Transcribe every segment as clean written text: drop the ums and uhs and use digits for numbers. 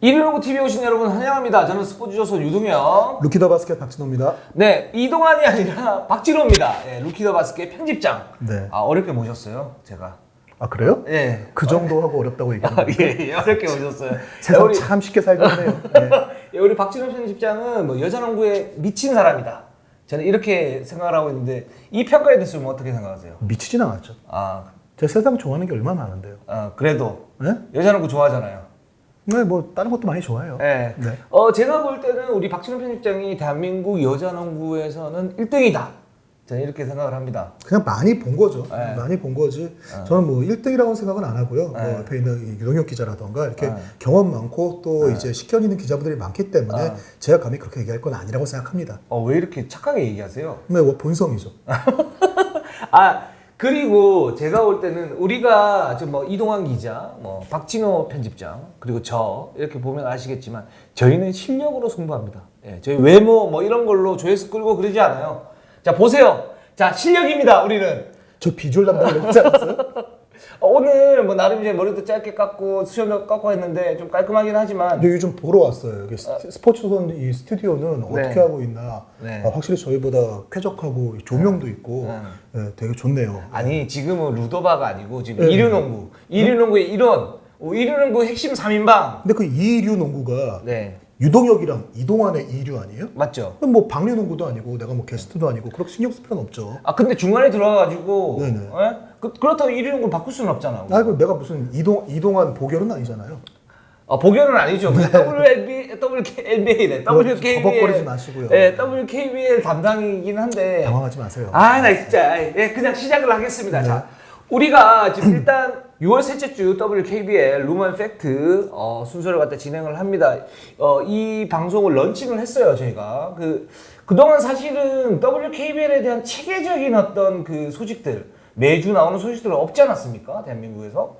이르노구 TV 오신 여러분 환영합니다. 저는 스포츠조선 유동혁, 루키더 바스켓 박진호입니다. 네, 이동환이 아니라 박진호입니다. 네, 루키더 바스켓 편집장. 네. 어렵게 모셨어요, 제가. 아 그래요? 네. 그 정도 하고 어렵다고 얘기하는 거예요? 예, 어렵게 모셨어요. 세상 참 쉽게 살고 있네요. 네. 우리 박진호 편집장은 뭐 여자농구에 미친 사람이다. 저는 이렇게 생각을 하고 있는데 이 평가에 대해서 어떻게 생각하세요? 미치진 않았죠. 아, 제가 세상 좋아하는 게 얼마나 많은데요. 그래도 네? 여자농구 좋아하잖아요. 네, 뭐 다른 것도 많이 좋아해요. 네. 네. 제가 볼 때는 우리 박진호 편집장이 대한민국 여자농구에서는 1등이다. 저는 이렇게 생각을 합니다. 그냥 많이 본 거죠. 네. 많이 본 거지. 저는 뭐 1등이라고 생각은 안 하고요. 뭐 네. 옆에 있는 이 유동혁 기자라던가 이렇게 네. 경험 많고 또 이제 식견 있는 기자분들이 많기 때문에 제가 감히 그렇게 얘기할 건 아니라고 생각합니다. 왜 이렇게 착하게 얘기하세요? 네, 뭐 본성이죠. 그리고 제가 볼 때는 우리가 지금 뭐 이동환 기자, 뭐 박진호 편집장, 그리고 저 이렇게 보면 아시겠지만 저희는 실력으로 승부합니다. 예, 저희 외모 뭐 이런 걸로 조회수 끌고 그러지 않아요. 자, 보세요. 자, 실력입니다, 우리는. 저 비주얼 담당을 했지 않았어요? 오늘 뭐 나름 이제 머리도 짧게 깎고 수염도 깎고 했는데 좀 깔끔하긴 하지만 근데 요즘 보러 왔어요. 여기 스포츠존 이 스튜디오는 어떻게 하고 있나. 네. 확실히 저희보다 쾌적하고 조명도 있고 네, 되게 좋네요. 아니 지금은 루도바가 아니고 지금 이류농구, 이류농구의 일원, 이류농구 핵심 3인방. 근데 그 이류 농구가 네, 유동혁이랑 이동환의 이류 아니에요? 맞죠? 그럼 뭐 방류 농구도 아니고 내가 뭐 게스트도 아니고 그렇게 신경 쓸 필요는 없죠. 근데 중간에 들어가가지고 네네. 예? 그렇다고 이류농구를 바꿀 수는 없잖아. 아이고 내가 무슨 이동환 보결은 아니잖아요. 복연은 아니죠. WNBA, WNBA래. 버벅거리지 마시고요. 네, WKBL 담당이긴 한데. 당황하지 마세요. 나 진짜. 그냥 시작을 하겠습니다. 네. 자, 우리가 지금 일단 6월 셋째 주 WKBL 루먼 팩트 순서를 갖다 진행을 합니다. 이 방송을 런칭을 했어요, 저희가. 그동안 사실은 WKBL에 대한 체계적인 어떤 그 소식들, 매주 나오는 소식들은 없지 않았습니까? 대한민국에서?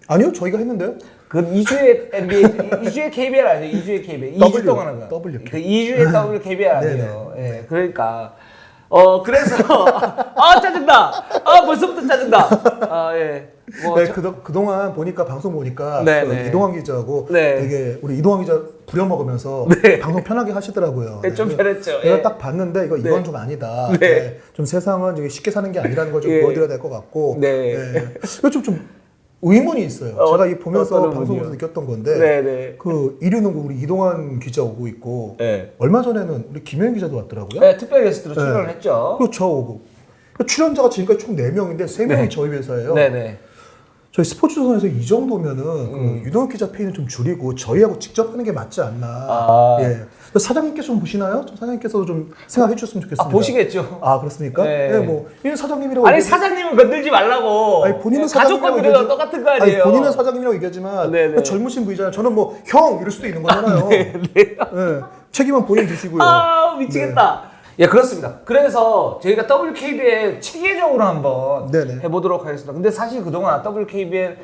아니요, 저희가 했는데요. 그 2주의 NBA, 2주의 KBL 아니에요? 2주의 KBL. 2주 동안 한 거. WK. 그 2주의 WKBL 아니에요. 예, 그러니까. 그래서, 짜증나! 벌써부터 짜증나! 예. 네, 그동안 보니까 방송 보니까 네, 그 네. 이동환 기자하고 네. 되게 우리 이동환 기자 부려먹으면서 방송 편하게 하시더라고요. 네, 좀 편했죠. 내가 예. 딱 봤는데 이건 좀 아니다. 네. 좀 세상은 되게 쉽게 사는 게 아니라는 걸 좀 예. 보여드려야 될 것 같고. 네. 이거 좀 의문이 있어요. 제가 이 보면서 어떤 방송에서 의문이요? 느꼈던 건데 네. 그 이류농구 우리 이동환 기자 오고 있고 네. 얼마 전에는 우리 김효영 기자도 왔더라고요. 네, 특별 게스트로 출연을 했죠. 그리고 저 오고 출연자가 지금까지 총 4명인데 3명이 저희 회사예요. 네네. 저희 스포츠조선에서 이 정도면은 그 유동혁 기자 페이는 좀 줄이고 저희하고 직접 하는 게 맞지 않나. 예. 사장님께서 좀 보시나요? 사장님께서도 좀 생각해 주셨으면 좋겠습니다. 보시겠죠. 그렇습니까? 네. 네, 뭐 이는 사장님이라고. 아니, 사장님은 건들지 말라고. 아니, 본인은 가족 사장님이라고 건드려도 얘기하지- 똑같은 거 아니에요? 본인은 사장님이라고 얘기하지만 네네. 젊으신 분이잖아요. 저는 뭐 형 이럴 수도 있는 거잖아요. 네. 책임은 본인 지시고요. 미치겠다. 예, 그렇습니다. 그래서 저희가 WKBL 체계적으로 한번 네네. 해보도록 하겠습니다. 근데 사실 그동안 WKBL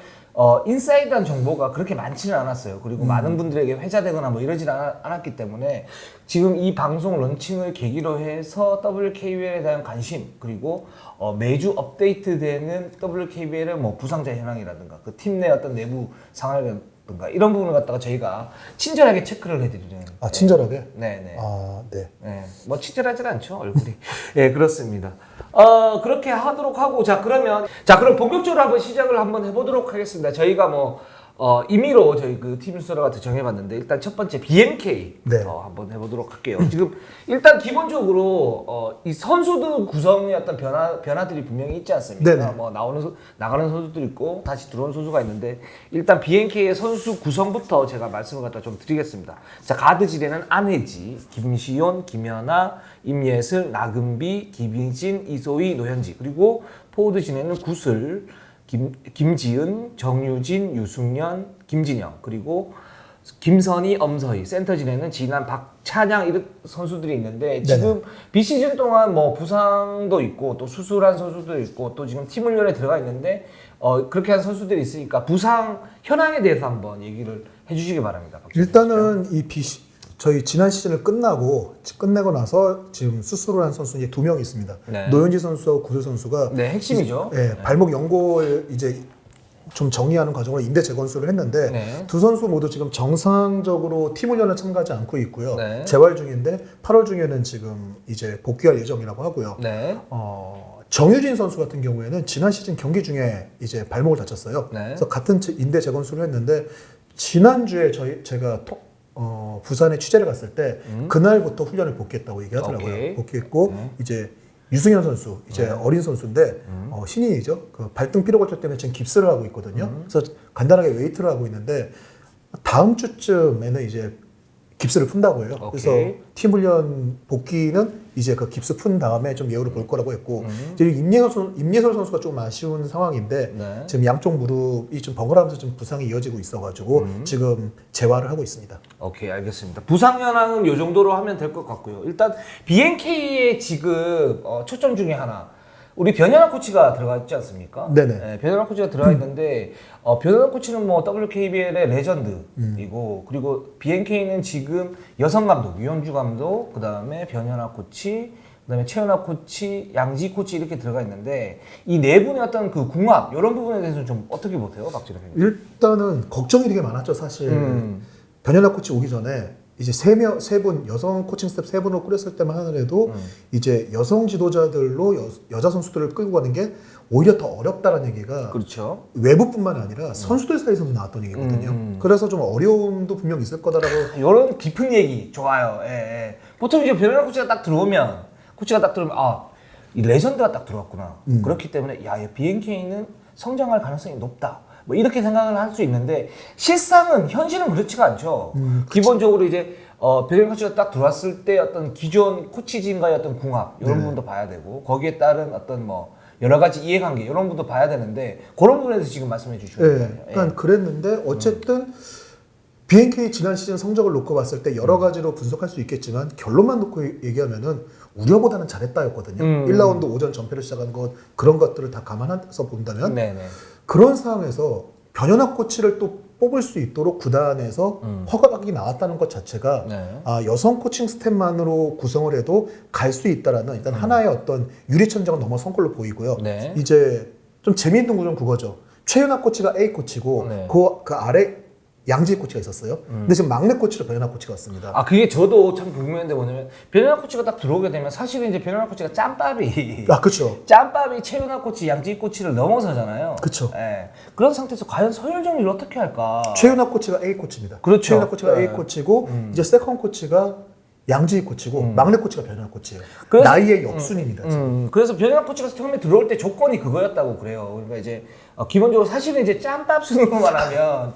인사이드한 정보가 그렇게 많지는 않았어요. 그리고 많은 분들에게 회자되거나 뭐 이러진 않았기 때문에 지금 이 방송 런칭을 계기로 해서 WKBL에 대한 관심, 그리고 매주 업데이트되는 WKBL의 뭐 부상자 현황이라든가 그 팀 내 어떤 내부 상황이라든가 이런 부분을 갖다가 저희가 친절하게 체크를 해드리는. 친절하게? 네네. 네. 네, 뭐 친절하진 않죠, 얼굴이. 예, 그렇습니다. 그렇게 하도록 하고, 그럼 본격적으로 한번 시작을 한번 해보도록 하겠습니다. 저희가 임의로 저희 그 팀 순서를 같이 정해봤는데, 일단 첫 번째 BMK 네. 한번 해보도록 할게요. 지금 일단 기본적으로 이 선수들 구성의 어떤 변화들이 분명히 있지 않습니까? 네네. 뭐 나가는 선수도 있고 다시 들어오는 선수가 있는데, 일단 BNK의 선수 구성부터 제가 말씀을 갖다 좀 드리겠습니다. 자, 가드진에는 안혜지, 김시온, 김연아, 임예슬, 나금비, 김희진, 이소희, 노현지, 그리고 포워드진에는 구슬, 김지은, 정유진, 유승연, 김진영, 그리고 김선희, 엄서희, 센터진에는 진한, 박찬양 이런 선수들이 있는데, 지금 비시즌 동안 뭐 부상도 있고 또 수술한 선수도 있고 또 지금 팀 훈련에 들어가 있는데 그렇게 한 선수들이 있으니까 부상 현황에 대해서 한번 얘기를 해주시기 바랍니다. 일단은 저희 지난 시즌을 끝내고 나서 지금 수술을 한 선수 이제 2명 있습니다. 네. 노현지 선수하고 구슬 선수가 네, 핵심이죠. 발목 연골 이제 좀 정리하는 과정으로 임대 재건수를 했는데 네. 두 선수 모두 지금 정상적으로 팀 훈련을 참가하지 않고 있고요. 네. 재활 중인데 8월 중에는 지금 이제 복귀할 예정이라고 하고요. 네. 정유진 선수 같은 경우에는 지난 시즌 경기 중에 이제 발목을 다쳤어요. 네. 그래서 같은 임대 재건수를 했는데 지난주에 제가 부산에 취재를 갔을 때 그날부터 훈련을 복귀했다고 얘기하더라고요. 오케이. 복귀했고 이제 유승현 선수 이제 어린 선수인데 신인이죠. 그 발등 피로골절 때문에 지금 깁스를 하고 있거든요. 그래서 간단하게 웨이트를 하고 있는데 다음 주쯤에는 이제 깁스를 푼다고 해요. 오케이. 그래서 팀 훈련 복귀는 이제 그 깁스 푼 다음에 좀 예우를 볼 거라고 했고 이제 임예솔 선수가 좀 아쉬운 상황인데 네. 지금 양쪽 무릎이 좀 번갈아가면서 좀 부상이 이어지고 있어가지고 지금 재활을 하고 있습니다. 오케이, 알겠습니다. 부상 현황은 이 정도로 하면 될 것 같고요. 일단 BNK의 지금 초점 중에 하나, 우리 변현아 코치가 들어가 있지 않습니까? 네네. 네, 변현아 코치가 들어가 있는데 변현아 코치는 뭐 WKBL의 레전드이고 그리고 BNK는 지금 여성 감독, 유영주 감독, 그 다음에 변현아 코치, 그다음에 최은하 코치, 양지 코치 이렇게 들어가 있는데 이 네 분의 어떤 그 궁합 이런 부분에 대해서는 좀 어떻게 보세요, 박진호 선생님? 일단은 걱정이 되게 많았죠, 사실. 변현아 코치 오기 전에 이제 세 분 여성 코칭 스텝 세 분으로 꾸렸을 때만 하더라도 이제 여성 지도자들로 여자 선수들을 끌고 가는 게 오히려 더 어렵다는 얘기가 그렇죠. 외부뿐만 아니라 선수들 사이에서도 나왔던 얘기거든요. 그래서 좀 어려움도 분명 있을 거다라고. 이런 깊은 얘기 좋아요. 예, 예. 보통 이제 변현아 코치가 딱 들어오면 이 레전드가 딱 들어왔구나. 그렇기 때문에 야, BNK는 성장할 가능성이 높다. 뭐 이렇게 생각을 할 수 있는데 실상은 현실은 그렇지가 않죠. 기본적으로 이제 변현아 코치가 딱 들어왔을 때 어떤 기존 코치진과의 어떤 궁합 이런 부분도 봐야 되고 거기에 따른 어떤 뭐 여러 가지 이해관계 이런 부분도 봐야 되는데 그런 부분에 대해서 지금 말씀해 주시는 거예요. 네, 그러니까 그랬는데 어쨌든 BNK 지난 시즌 성적을 놓고 봤을 때 여러 가지로 분석할 수 있겠지만 결론만 놓고 얘기하면은 우려보다는 잘했다였거든요. 1라운드 오전 전패를 시작한 것 그런 것들을 다 감안해서 본다면 네네. 그런 상황에서 변현아 코치를 또 뽑을 수 있도록 구단에서 허가가 나왔다는 것 자체가 네. 여성 코칭 스텝만으로 구성을 해도 갈 수 있다라는 일단 하나의 어떤 유리천장을 넘어선 걸로 보이고요. 네. 이제 좀 재미있는 구조는 그거죠. 최윤아 코치가 A 코치고 네. 그 아래 양지 코치가 있었어요. 근데 지금 막내 코치로 변현아 코치가 왔습니다. 아, 그게 저도 참 궁금했는데 뭐냐면 변현아 코치가 딱 들어오게 되면 사실은 이제 변현아 코치가 짬밥이 그렇죠. 짬밥이 최윤아 코치, 양지 코치를 넘어서잖아요. 그쵸. 예. 그런 상태에서 과연 서열 정리를 어떻게 할까? 최윤아 코치가 A 코치입니다. 그렇죠. 최윤아 코치가 네. A 코치고 이제 세컨 코치가 양지 코치고 막내 코치가 변현아 코치예요. 그래서- 나이의 역순입니다. 지금. 그래서 변현아 코치가 처음에 들어올 때 조건이 그거였다고 그래요. 그러니까 이제 기본적으로 사실은 이제 짬밥 순으로만 하면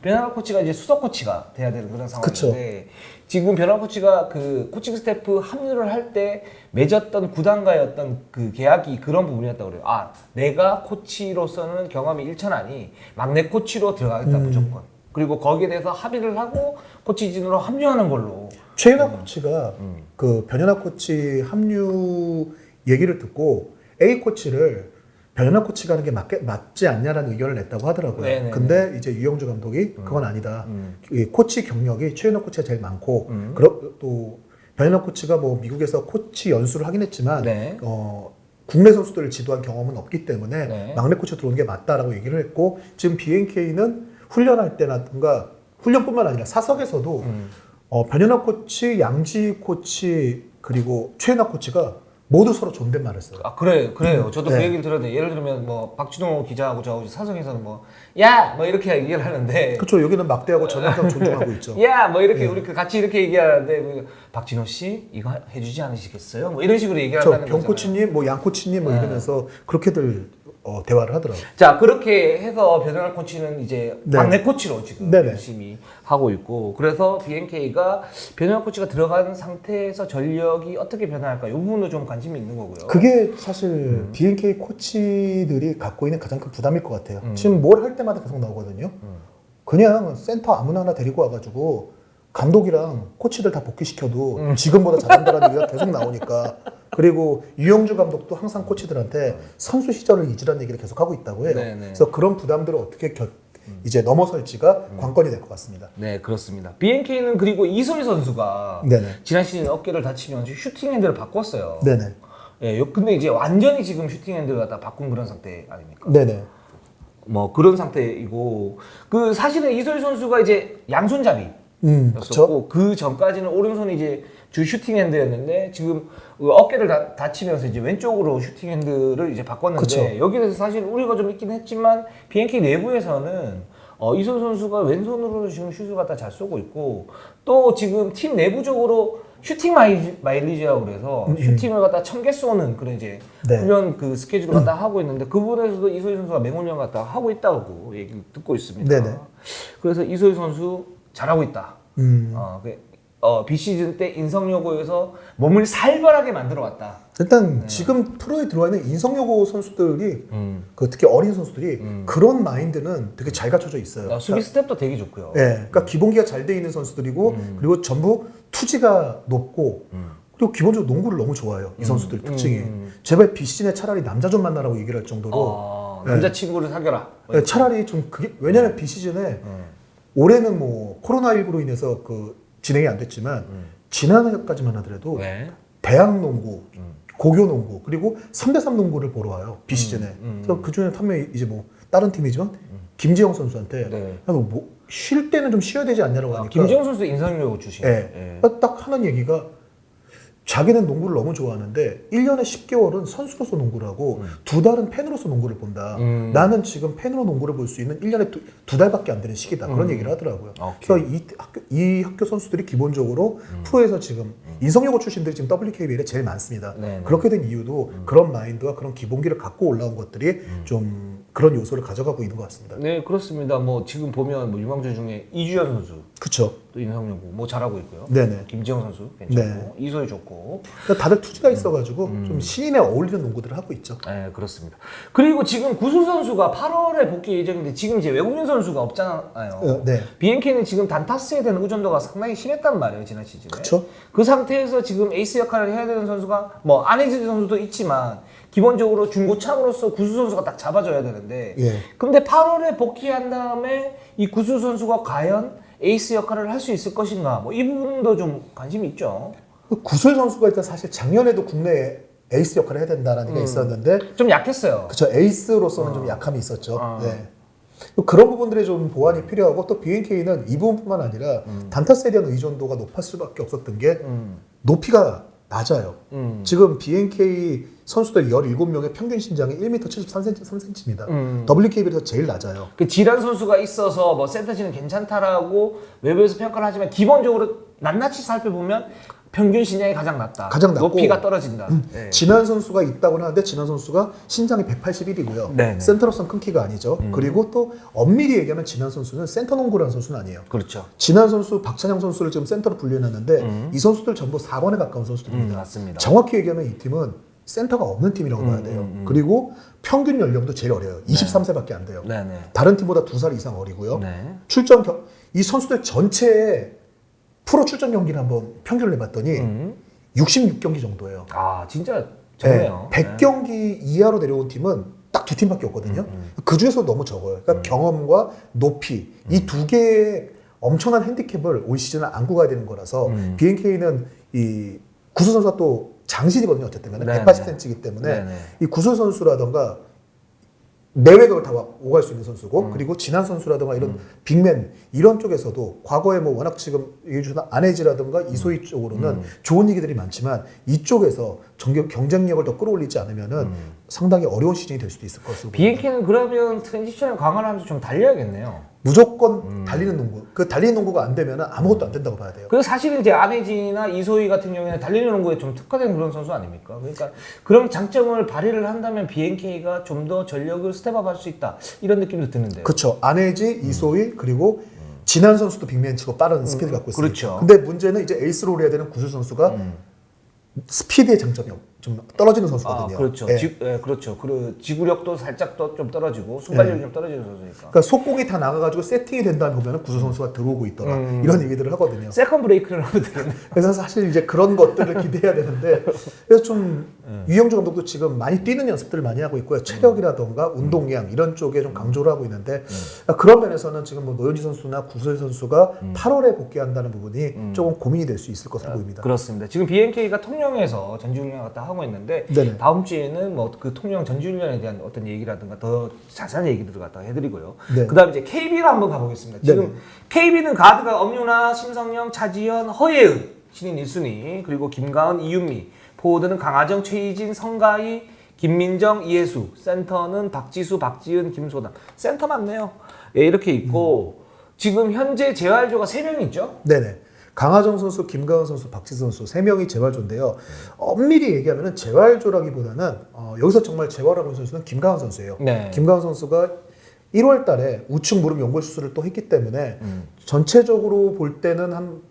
변현아 코치가 이제 수석 코치가 돼야 되는 그런 상황인데 지금 변현아 코치가 그 코칭 스태프 합류를 할 때 맺었던 구단과의 어떤 그 계약이 그런 부분이었다고 그래요. 아, 내가 코치로서는 경험이 일천하니 막내 코치로 들어가겠다 무조건. 그리고 거기에 대해서 합의를 하고 코치진으로 합류하는 걸로. 최윤아 코치가 그 변현아 코치 합류 얘기를 듣고 A 코치를 변현아 코치가 하는 게 맞지 않냐라는 의견을 냈다고 하더라고요. 네네네. 근데 이제 유영주 감독이 그건 아니다. 이 코치 경력이 최윤아 코치가 제일 많고 또 변현아 코치가 뭐 미국에서 코치 연수를 하긴 했지만 네. 국내 선수들을 지도한 경험은 없기 때문에 네. 막내 코치가 들어오는 게 맞다라고 얘기를 했고 지금 BNK는 훈련할 때라든가 훈련뿐만 아니라 사석에서도 변현아 코치, 양지 코치 그리고 최은하 코치가 모두 서로 존댓말을 써요. 아, 그래요. 저도 그 네. 얘기를 들었는데 예를 들면 뭐 박진호 기자하고 저 사석에서는 뭐 야! 뭐 이렇게 얘기를 하는데 그렇죠. 여기는 막대하고 전형상 존중하고 있죠. 야! 뭐 이렇게 우리 같이 이렇게 얘기하는데 뭐 박진호 씨 이거 해주지 않으시겠어요? 뭐 이런 식으로 얘기를 저 한다는 병 거잖아요. 코치님, 뭐 양 코치님 뭐 이러면서 그렇게들 대화를 하더라고요. 자, 그렇게 해서 변현아 코치는 이제 네. 막내 코치로 지금 네네. 열심히 하고 있고 그래서 BNK가 변현아 코치가 들어간 상태에서 전력이 어떻게 변화할까 이 부분도 좀 관심이 있는 거고요. 그게 사실 BNK 코치들이 갖고 있는 가장 큰 부담일 것 같아요. 지금 뭘 할 때마다 계속 나오거든요. 그냥 센터 아무나 하나 데리고 와가지고 감독이랑 코치들 다 복귀시켜도 지금보다 잘한다는 얘기가 계속 나오니까. 그리고 유영주 감독도 항상 코치들한테 선수 시절을 잊으라는 얘기를 계속 하고 있다고 해요. 네네. 그래서 그런 부담들을 어떻게 이제 넘어설지가 관건이 될 것 같습니다. 네, 그렇습니다. BNK는 그리고 이소희 선수가 네네. 지난 시즌 어깨를 다치면서 슈팅 핸들을 바꿨어요. 네네. 예, 근데 이제 완전히 지금 슈팅 핸들을 갖다 바꾼 그런 상태 아닙니까? 네네. 뭐 그런 상태이고 그 사실은 이소희 선수가 이제 양손잡이 그쵸. 였었고 그 전까지는 오른손이 이제 주 슈팅핸드였는데 지금 어깨를 다치면서 이제 왼쪽으로 슈팅핸드를 이제 바꿨는데 그쵸. 여기에 대해서 사실 우리가 좀 있긴 했지만 BNK 내부에서는 이소희 선수가 왼손으로 지금 슛을 갖다 잘 쏘고 있고 또 지금 팀 내부적으로 슈팅 마일리지라고 그래서 슈팅을 갖다 1000개 쏘는 그런 이제 네. 훈련 그 스케줄을 갖다 하고 있는데 그 부분에서도 이소희 선수가 맹훈련 갖다 하고 있다고 얘기 듣고 있습니다. 네네. 그래서 이소희 선수 잘하고 있다. 비시즌 때 인성여고에서 몸을 살벌하게 만들어 왔다. 일단 지금 프로에 들어와 있는 인성여고 선수들이 그 특히 어린 선수들이 그런 마인드는 되게 잘 갖춰져 있어요. 수비 스텝도 되게 좋고요. 네, 그러니까 기본기가 잘 돼 있는 선수들이고 그리고 전부 투지가 높고 그리고 기본적으로 농구를 너무 좋아해요. 이 선수들 특징이. 제발 비시즌에 차라리 남자 좀 만나라고 얘기를 할 정도로 남자친구를 사귀어라. 네, 차라리 좀 그게 왜냐면 비시즌에 올해는 뭐 코로나19로 인해서 그 진행이 안 됐지만 지난해까지만 하더라도 네. 대학 농구, 고교 농구 그리고 3대3 농구를 보러 와요 비시즌에. 그래서 그 중에 한 명이 이제 뭐 다른 팀이지만 김지영 선수한테 네. 뭐 쉴 때는 좀 쉬어야 되지 않냐고 하니까 김지영 선수 인성여고 출신. 네. 딱 하는 얘기가 자기는 농구를 너무 좋아하는데 1년에 10개월은 선수로서 농구를 하고 2달은 팬으로서 농구를 본다. 나는 지금 팬으로 농구를 볼 수 있는 1년에 두 달밖에 안 되는 시기다. 그런 얘기를 하더라고요. 그래서 이 학교 선수들이 기본적으로 프로에서 지금 인성여고 출신들이 지금 WKBL에 제일 많습니다. 네네. 그렇게 된 이유도 그런 마인드와 그런 기본기를 갖고 올라온 것들이 좀 그런 요소를 가져가고 있는 것 같습니다. 네, 그렇습니다. 뭐 지금 보면 뭐 유망주 중에 이주연 선수 그렇죠. 또 인성여고 뭐 잘하고 있고요. 네네. 김지영 선수 괜찮고 네. 이소희 좋고. 그러니까 다들 투지가 있어가지고 좀 신인에 어울리는 농구들을 하고 있죠. 네, 그렇습니다. 그리고 지금 구수 선수가 8월에 복귀 예정인데 지금 이제 외국인 선수가 없잖아요. 네. BNK는 지금 단타스에 대한 의존도가 상당히 심했단 말이에요, 지난 시즌에. 그쵸. 그 상태에서 지금 에이스 역할을 해야 되는 선수가 뭐 안혜지 선수도 있지만 기본적으로 중고참으로서 구수 선수가 딱 잡아줘야 되는데 예. 근데 8월에 복귀한 다음에 이 구수 선수가 과연 에이스 역할을 할 수 있을 것인가 뭐 이 부분도 좀 관심이 있죠. 구슬 선수가 일단 사실 작년에도 국내 에이스 역할을 해야 된다라는 게 있었는데 좀 약했어요. 그쵸 에이스로서는 좀 약함이 있었죠. 네. 그런 부분들이 좀 보완이 필요하고 또 BNK는 이 부분뿐만 아니라 단타스에 대한 의존도가 높을 수밖에 없었던 게 높이가 낮아요. 지금 BNK 선수들 17명의 평균 신장이 1m 73cm입니다. WKB에서 제일 낮아요. 그 지란 선수가 있어서 뭐 센터진은 괜찮다라고 외부에서 평가를 하지만 기본적으로 낱낱이 살펴보면 평균 신장이 가장 낮다. 가장 낮고 높이가 떨어진다. 네. 진한 선수가 있다고는 하는데 진한 선수가 신장이 181이고요. 네네. 센터로서는 큰 키가 아니죠. 그리고 또 엄밀히 얘기하면 진한 선수는 센터 농구라는 선수는 아니에요. 그렇죠. 진한 선수, 박찬영 선수를 지금 센터로 분류해놨는데 이 선수들 전부 4번에 가까운 선수들입니다. 맞습니다. 정확히 얘기하면 이 팀은 센터가 없는 팀이라고 봐야 돼요. 그리고 평균 연령도 제일 어려요. 23세밖에 안 돼요. 네네. 다른 팀보다 2살 이상 어리고요. 네. 이 선수들 전체의 프로 출전 경기를 한번 평균을 내봤더니 66경기 정도예요. 아 진짜 적네요. 100경기 이하로 내려온 팀은 딱 2팀밖에 없거든요. 그 중에서 너무 적어요. 그러니까 경험과 높이 이 두 개의 엄청난 핸디캡을 올 시즌에 안고 가야 되는 거라서 BNK는 이 구수 선수가 또 장신이거든요. 어쨌든 간에 180cm이기 때문에 네네. 이 구수 선수라던가 내외곽을 다 오갈 수 있는 선수고 그리고 진한 선수라든가 이런 빅맨 이런 쪽에서도 과거에 뭐 워낙 지금 얘기해 주신 안혜지라든가 이소희 쪽으로는 좋은 얘기들이 많지만 이쪽에서 경쟁력을 더 끌어올리지 않으면은 상당히 어려운 시즌이 될 수도 있을 것 같습니다. BNK는 그러면 트랜지션을 강화를 하면서 좀 달려야겠네요. 무조건 달리는 농구. 그 달리는 농구가 안 되면은 아무것도 안 된다고 봐야 돼요. 그래서 사실은 이제 안혜지나 이소희 같은 경우에는 달리는 농구에 좀 특화된 그런 선수 아닙니까? 그러니까 그런 장점을 발휘를 한다면 BNK가 좀 더 전력을 스텝업할 수 있다 이런 느낌도 드는데요. 그렇죠. 안혜지, 이소희 그리고 진한 선수도 빅맨 치고 빠른 스피드 갖고 있어요. 그렇죠. 근데 문제는 이제 에이스로 해야 되는 구슬 선수가 스피드의 장점이 좀 떨어지는 선수거든요. 아, 그렇죠. 예. 그렇죠. 지구력도 살짝 좀 떨어지고 순발력이 좀 떨어지는 선수니까. 그러니까 속공이 다 나가가지고 세팅이 된 다음에 보면은 구슬 선수가 들어오고 있더라. 이런 얘기들을 하거든요. 세컨 브레이크를 하면 되겠네. 그래서 사실 이제 그런 것들을 기대해야 되는데 그래서 좀 유영주 감독도 지금 많이 뛰는 연습들을 많이 하고 있고요. 체력이라던가 운동량 이런 쪽에 좀 강조를 하고 있는데 그런 면에서는 지금 뭐 노현지 선수나 구슬 선수가 8월에 복귀한다는 부분이 조금 고민이 될 수 있을 것으로 보입니다. 그렇습니다. 지금 BNK가 통영에서 전지훈련 갔다 하고 하고 있는데 네네. 다음 주에는 뭐 그 통영 전지훈련에 대한 어떤 얘기라든가 더 자세한 얘기들을 갖다 해드리고요. 네. 그다음에 이제 KB로 한번 가보겠습니다. 지금 네네. KB는 가드가 엄윤아, 심성영, 차지현, 허예은 신인 1순위 그리고 김가은, 이윤미, 포워드는 강하정, 최희진, 성가희, 김민정, 이혜수, 센터는 박지수, 박지은, 김소담. 센터 맞네요. 예, 이렇게 있고 지금 현재 재활조가 3명 있죠? 네네. 강하정 선수, 김가은 선수, 박지수 선수 3명이 재활조인데요. 엄밀히 얘기하면 재활조라기보다는 여기서 정말 재활하고 있는 선수는 김가은 선수예요. 네. 김가은 선수가 1월 달에 우측 무릎 연골 수술을 또 했기 때문에 전체적으로 볼 때는 한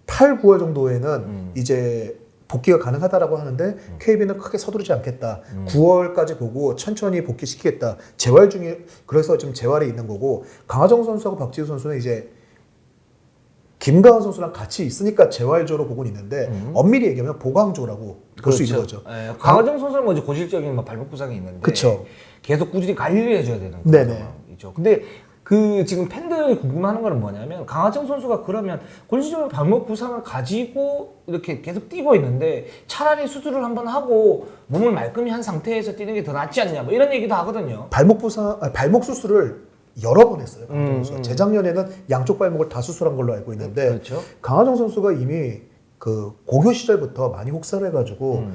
8, 9월 정도에는 이제 복귀가 가능하다라고 하는데 KB는 크게 서두르지 않겠다. 9월까지 보고 천천히 복귀시키겠다. 재활 중에 그래서 지금 재활에 있는 거고 강하정 선수하고 박지수 선수는 이제 김가은 선수랑 같이 있으니까 재활조로 보고는 있는데 엄밀히 얘기하면 보강조라고 볼 수 있는 거죠. 예, 강하정 선수는 뭐 이제 고질적인 뭐 발목 부상이 있는데 그쵸. 계속 꾸준히 관리를 해줘야 되는 네네. 상황이죠. 근데 그 지금 팬들이 궁금해하는 거는 뭐냐면 강하정 선수가 그러면 골수적으로 발목 부상을 가지고 이렇게 계속 뛰고 있는데 차라리 수술을 한번 하고 몸을 말끔히 한 상태에서 뛰는 게 더 낫지 않냐 뭐 이런 얘기도 하거든요. 발목 수술을 여러 번 했어요. 강하정 선수가. 재작년에는 양쪽 발목을 다 수술한 걸로 알고 있는데 그렇죠. 강하정 선수가 이미 그 고교 시절부터 많이 혹사를 해가지고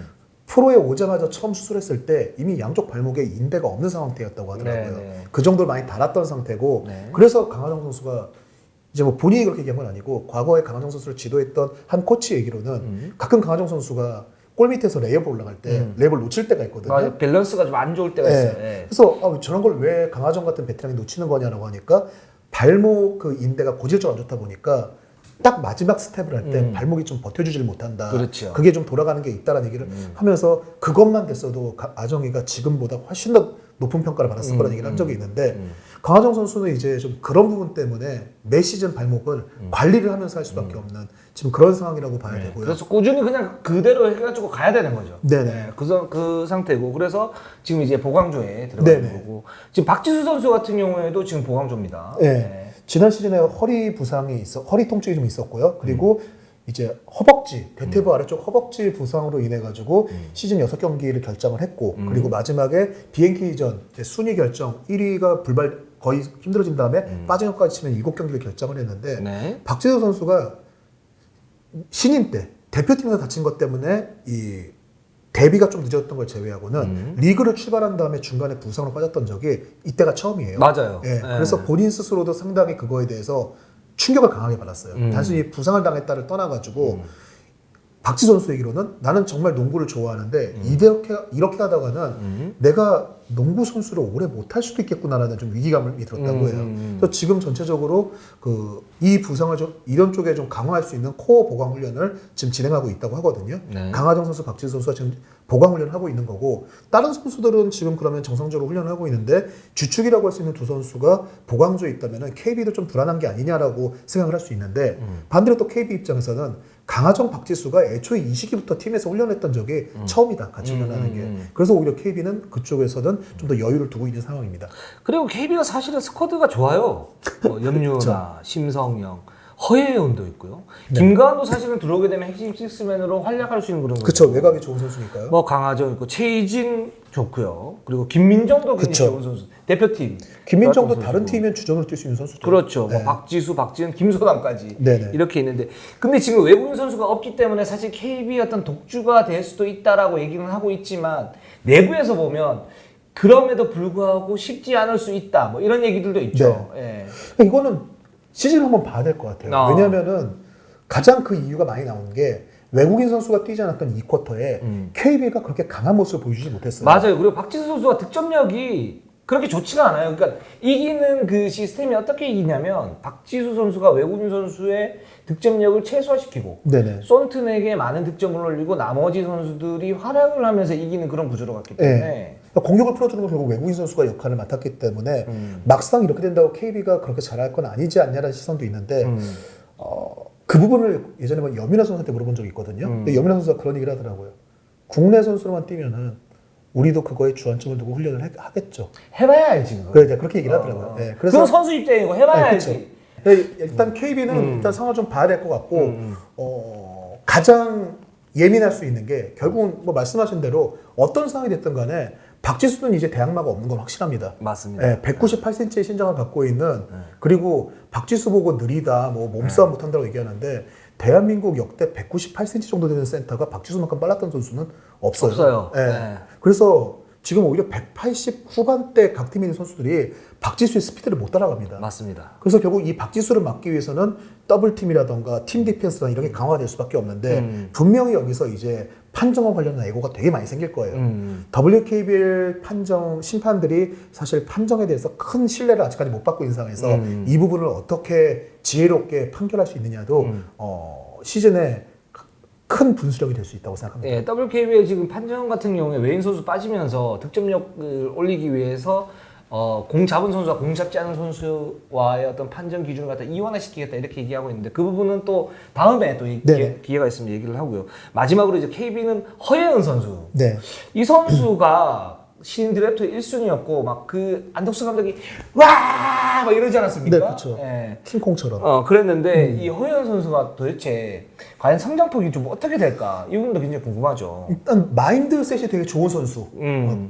프로에 오자마자 처음 수술했을 때 이미 양쪽 발목에 인대가 없는 상태였다고 하더라고요. 네네. 그 정도로 많이 닳았던 상태고 네. 그래서 강하정 선수가 이제 뭐 본인이 그렇게 얘기한 건 아니고 과거에 강하정 선수를 지도했던 한 코치 얘기로는 가끔 강하정 선수가 골 밑에서 레이업을 올라갈 때 레이업을 놓칠 때가 있거든요. 아, 밸런스가 좀 안 좋을 때가 있어요. 예. 그래서 저런 걸 왜 강하정 같은 베테랑이 놓치는 거냐라고 하니까 발목 그 인대가 고질적으로 안 좋다 보니까 딱 마지막 스텝을 할 때 발목이 좀 버텨주질 못한다. 그렇죠. 그게 좀 돌아가는 게 있다라는 얘기를 하면서 그것만 됐어도 아정이가 지금보다 훨씬 더 높은 평가를 받았을 거라는 얘기를 한 적이 있는데 강하정 선수는 이제 좀 그런 부분 때문에 매 시즌 발목을 관리를 하면서 할 수밖에 없는 지금 그런 상황이라고 봐야 되고요. 그래서 꾸준히 그냥 그대로 해가지고 가야 되는 거죠. 네네. 네, 그 상태고 그래서 지금 이제 보강조에 들어가는 네네. 거고 지금 박지수 선수 같은 경우에도 지금 보강조입니다. 네. 지난 시즌에 허리 부상이 허리 통증이 좀 있었고요. 그리고 이제 허벅지, 대퇴부 아래쪽 허벅지 부상으로 인해 가지고 시즌 6경기를 결정을 했고 그리고 마지막에 BNK전 순위 결정 1위가 거의 힘들어진 다음에 빠진 것까지 치면 7경기를 결정을 했는데 네. 박지수 선수가 신인 때 대표팀에서 다친 것 때문에 이 데뷔가 좀 늦었던 걸 제외하고는 리그를 출발한 다음에 중간에 부상으로 빠졌던 적이 이때가 처음이에요. 맞아요. 예, 네. 그래서 본인 스스로도 상당히 그거에 대해서 충격을 강하게 받았어요. 단순히 부상을 당했다를 떠나가지고 박지수 선수 얘기로는 나는 정말 농구를 좋아하는데 이렇게 하다가는 내가 농구 선수를 오래 못할 수도 있겠구나라는 좀 위기감이 들었다고 해요. 그래서 지금 전체적으로 이 부상을 좀 이런 쪽에 좀 강화할 수 있는 코어 보강 훈련을 지금 진행하고 있다고 하거든요. 네. 강하정 선수, 박지수 선수가 지금 보강 훈련을 하고 있는 거고 다른 선수들은 지금 그러면 정상적으로 훈련을 하고 있는데 주축이라고 할 수 있는 두 선수가 보강조에 있다면 KB도 좀 불안한 게 아니냐라고 생각을 할 수 있는데 반대로 또 KB 입장에서는 강하정, 박지수가 애초에 이 시기부터 팀에서 훈련했던 적이 처음이다. 같이 훈련하는 게. 그래서 오히려 KB는 그쪽에서는 좀 더 여유를 두고 있는 상황입니다. 그리고 KB가 사실은 스쿼드가 좋아요. 뭐 염유나, 심성영, 허예은도 있고요. 김가은도 사실은 들어오게 되면 핵심 식스맨으로 활약할 수 있는 그런 그쵸. 거죠. 외곽이 좋은 선수니까요. 뭐 강하정 있고 최희진 좋고요. 그리고 김민정도 굉장히 그쵸. 좋은 선수. 대표팀. 김민정도 좋았던 다른 선수고. 팀면 주전으로 뛸 수 있는 선수죠. 그렇죠. 네. 뭐 박지수, 박지은, 김소담까지 네네. 이렇게 있는데 근데 지금 외국인 선수가 없기 때문에 사실 KB의 어떤 독주가 될 수도 있다라고 얘기는 하고 있지만 내부에서 보면 그럼에도 불구하고 쉽지 않을 수 있다. 뭐 이런 얘기들도 있죠. 예. 이거는 시즌을 한번 봐야 될 것 같아요. 왜냐면은 가장 그 이유가 많이 나오는 게 외국인 선수가 뛰지 않았던 이 쿼터에 KB가 그렇게 강한 모습을 보여주지 못했어요. 맞아요. 그리고 박지수 선수가 득점력이 그렇게 좋지가 않아요. 그러니까 이기는 그 시스템이 어떻게 이기냐면 박지수 선수가 외국인 선수의 득점력을 최소화시키고 네네. 손튼에게 많은 득점을 올리고 나머지 선수들이 활약을 하면서 이기는 그런 구조로 갔기 때문에 네. 그러니까 공격을 풀어주는 건 결국 외국인 선수가 역할을 맡았기 때문에 막상 이렇게 된다고 KB가 그렇게 잘할 건 아니지 않냐라는 시선도 있는데 그 부분을 예전에 뭐 염인아 선수한테 물어본 적이 있거든요. 근데 염인아 선수가 그런 얘기를 하더라고요. 국내 선수로만 뛰면은 우리도 그거에 주안점을 두고 훈련을 하겠죠. 해봐야 알지. 그거. 그래, 그렇게 얘기를 하더라고요. 네, 그래서 그건 선수 입장이고 해봐야 네, 그쵸. 알지. 일단 KB는 일단 상황을 좀 봐야 될 것 같고 가장 예민할 수 있는 게 결국은 뭐 말씀하신 대로 어떤 상황이 됐든 간에 박지수는 이제 대항마가 없는 건 확실합니다. 맞습니다. 예, 198cm의 신장을 갖고 있는 그리고 박지수 보고 느리다, 뭐 몸싸움 못한다고 얘기하는데 대한민국 역대 198cm 정도 되는 센터가 박지수만큼 빨랐던 선수는 없어요. 없어요. 예. 네. 그래서 지금 오히려 180 후반대 각 팀에 있는 선수들이 박지수의 스피드를 못 따라갑니다. 맞습니다. 그래서 결국 이 박지수를 막기 위해서는 더블팀이라던가 팀 디펜스나 이런 게 강화될 수밖에 없는데 분명히 여기서 이제 판정과 관련된 애고가 되게 많이 생길 거예요. WKBL 판정 심판들이 사실 판정에 대해서 큰 신뢰를 아직까지 못 받고 있는 상황에서 이 부분을 어떻게 지혜롭게 판결할 수 있느냐도 시즌에 큰 분수령이 될 수 있다고 생각합니다. 예, WKBL 지금 판정 같은 경우에 외인 선수 빠지면서 득점력을 올리기 위해서 공 잡은 선수와 공 잡지 않은 선수와의 어떤 판정 기준을 갖다 이원화시키겠다 이렇게 얘기하고 있는데 그 부분은 또 다음에 또 기회가 있으면 얘기를 하고요. 마지막으로 이제 KB는 허예은 선수. 네. 이 선수가 신인 드래프트 1순위였고 막 그 안덕수 감독이 와! 막 이러지 않았습니까? 네, 그렇죠. 예. 킹콩처럼. 그랬는데 이 허예은 선수가 도대체 과연 성장폭이 좀 어떻게 될까? 이 부분도 굉장히 궁금하죠. 일단 마인드셋이 되게 좋은 선수.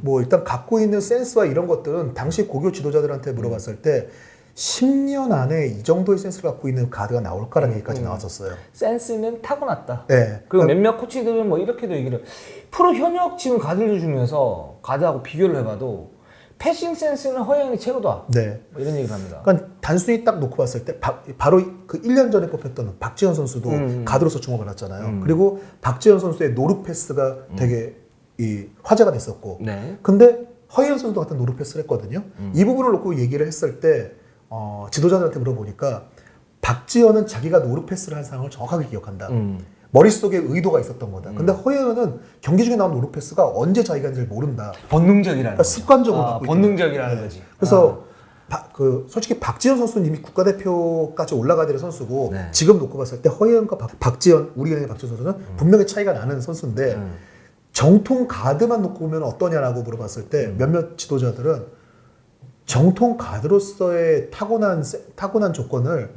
뭐 일단 갖고 있는 센스와 이런 것들은 당시 고교 지도자들한테 물어봤을 때 10년 안에 이 정도의 센스를 갖고 있는 가드가 나올까라는 얘기까지 나왔었어요. 센스는 타고났다. 네. 그리고 몇몇 코치들은 뭐 이렇게도 얘기를 프로 현역 지금 가드들 중에서 가드하고 비교를 해봐도 패싱 센스는 허예은이 최고다. 네. 뭐 이런 얘기를 합니다. 그러니까 단순히 딱 놓고 봤을 때 바로 그 1년 전에 뽑혔던 박지현 선수도 가드로서 주목을 받았잖아요. 그리고 박지현 선수의 노루 패스가 되게 이 화제가 됐었고. 네. 근데 허예은 선수도 같은 노루 패스를 했거든요. 이 부분을 놓고 얘기를 했을 때 지도자들한테 물어보니까 박지현은 자기가 노루 패스를 한 상황을 정확하게 기억한다. 머릿속에 의도가 있었던 거다. 근데 허예은은 경기 중에 나온 노루 패스가 언제 자기가 인지 모른다. 본능적이라는 그러니까 거지. 습관적으로 갖고 있다. 본능적이라는 거지. 그래서 솔직히 박지현 선수는 이미 국가대표까지 올라가야 될 선수고 네. 지금 놓고 봤을 때 허예은과 박지현, 우리 은행의 박지현 선수는 분명히 차이가 나는 선수인데 정통 가드만 놓고 보면 어떠냐라고 물어봤을 때 몇몇 지도자들은 정통 가드로서의 타고난 조건을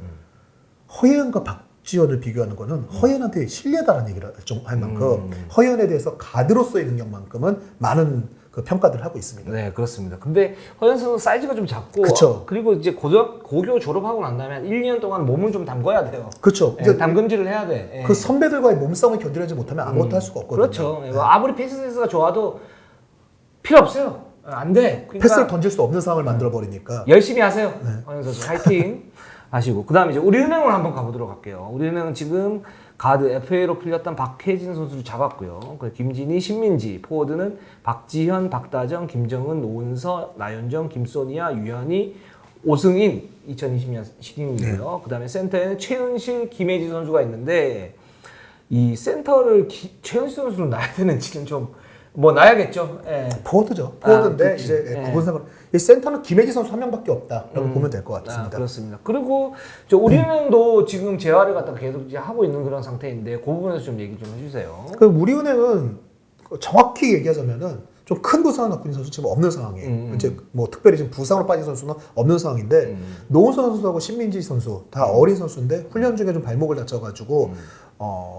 허예은과 박지현을 비교하는 거는 허예은한테 실례다라는 얘기를 좀 할 만큼 허예은에 대해서 가드로서의 능력만큼은 많은 그 평가들을 하고 있습니다. 네, 그렇습니다. 근데 허연 선수 사이즈가 좀 작고 그쵸. 그리고 이제 고교 졸업하고 난 다음에 1년 동안 몸을 좀 담궈야 돼요. 그렇죠. 예, 담금질을 해야 돼. 예. 그 선배들과의 몸싸움을 견디지 못하면 아무것도 할 수가 없거든요. 그렇죠. 뭐 아무리 패스 센스가 좋아도 필요 없어요. 안 돼. 그러니까 패스를 던질 수 없는 상황을 만들어 버리니까. 열심히 하세요. 허연 선수 화이팅 하시고 그다음에 이제 우리은행으로 한번 가보도록 할게요. 우리은행은 지금 가드 FA로 풀렸던 박혜진 선수를 잡았고요. 그리고 김진희, 신민지, 포워드는 박지현, 박다정, 김정은, 노은서, 나윤정, 김소니아, 유현이, 오승인 2020년 신인이고요. 네. 그다음에 센터에는 최은실, 김혜지 선수가 있는데 이 센터를 최은실 선수로 놔야 되는지는 좀 뭐 놔야겠죠. 예. 포워드죠. 포워드인데 그치. 이제 예. 구분상으로 이 센터는 김혜지 선수 한 명밖에 없다라고 보면 될 것 같습니다. 그렇습니다. 그리고 우리은행도 지금 재활을 갖다 계속 이제 하고 있는 그런 상태인데 그 부분에서 좀 얘기 좀 해주세요. 그 우리은행은 정확히 얘기하자면은 좀 큰 부상을 갖고 있는 선수 지금 없는 상황이에요. 이제 뭐 특별히 지금 부상으로 빠진 선수는 없는 상황인데 노은서 선수하고 신민지 선수 다 어린 선수인데 훈련 중에 좀 발목을 다쳐가지고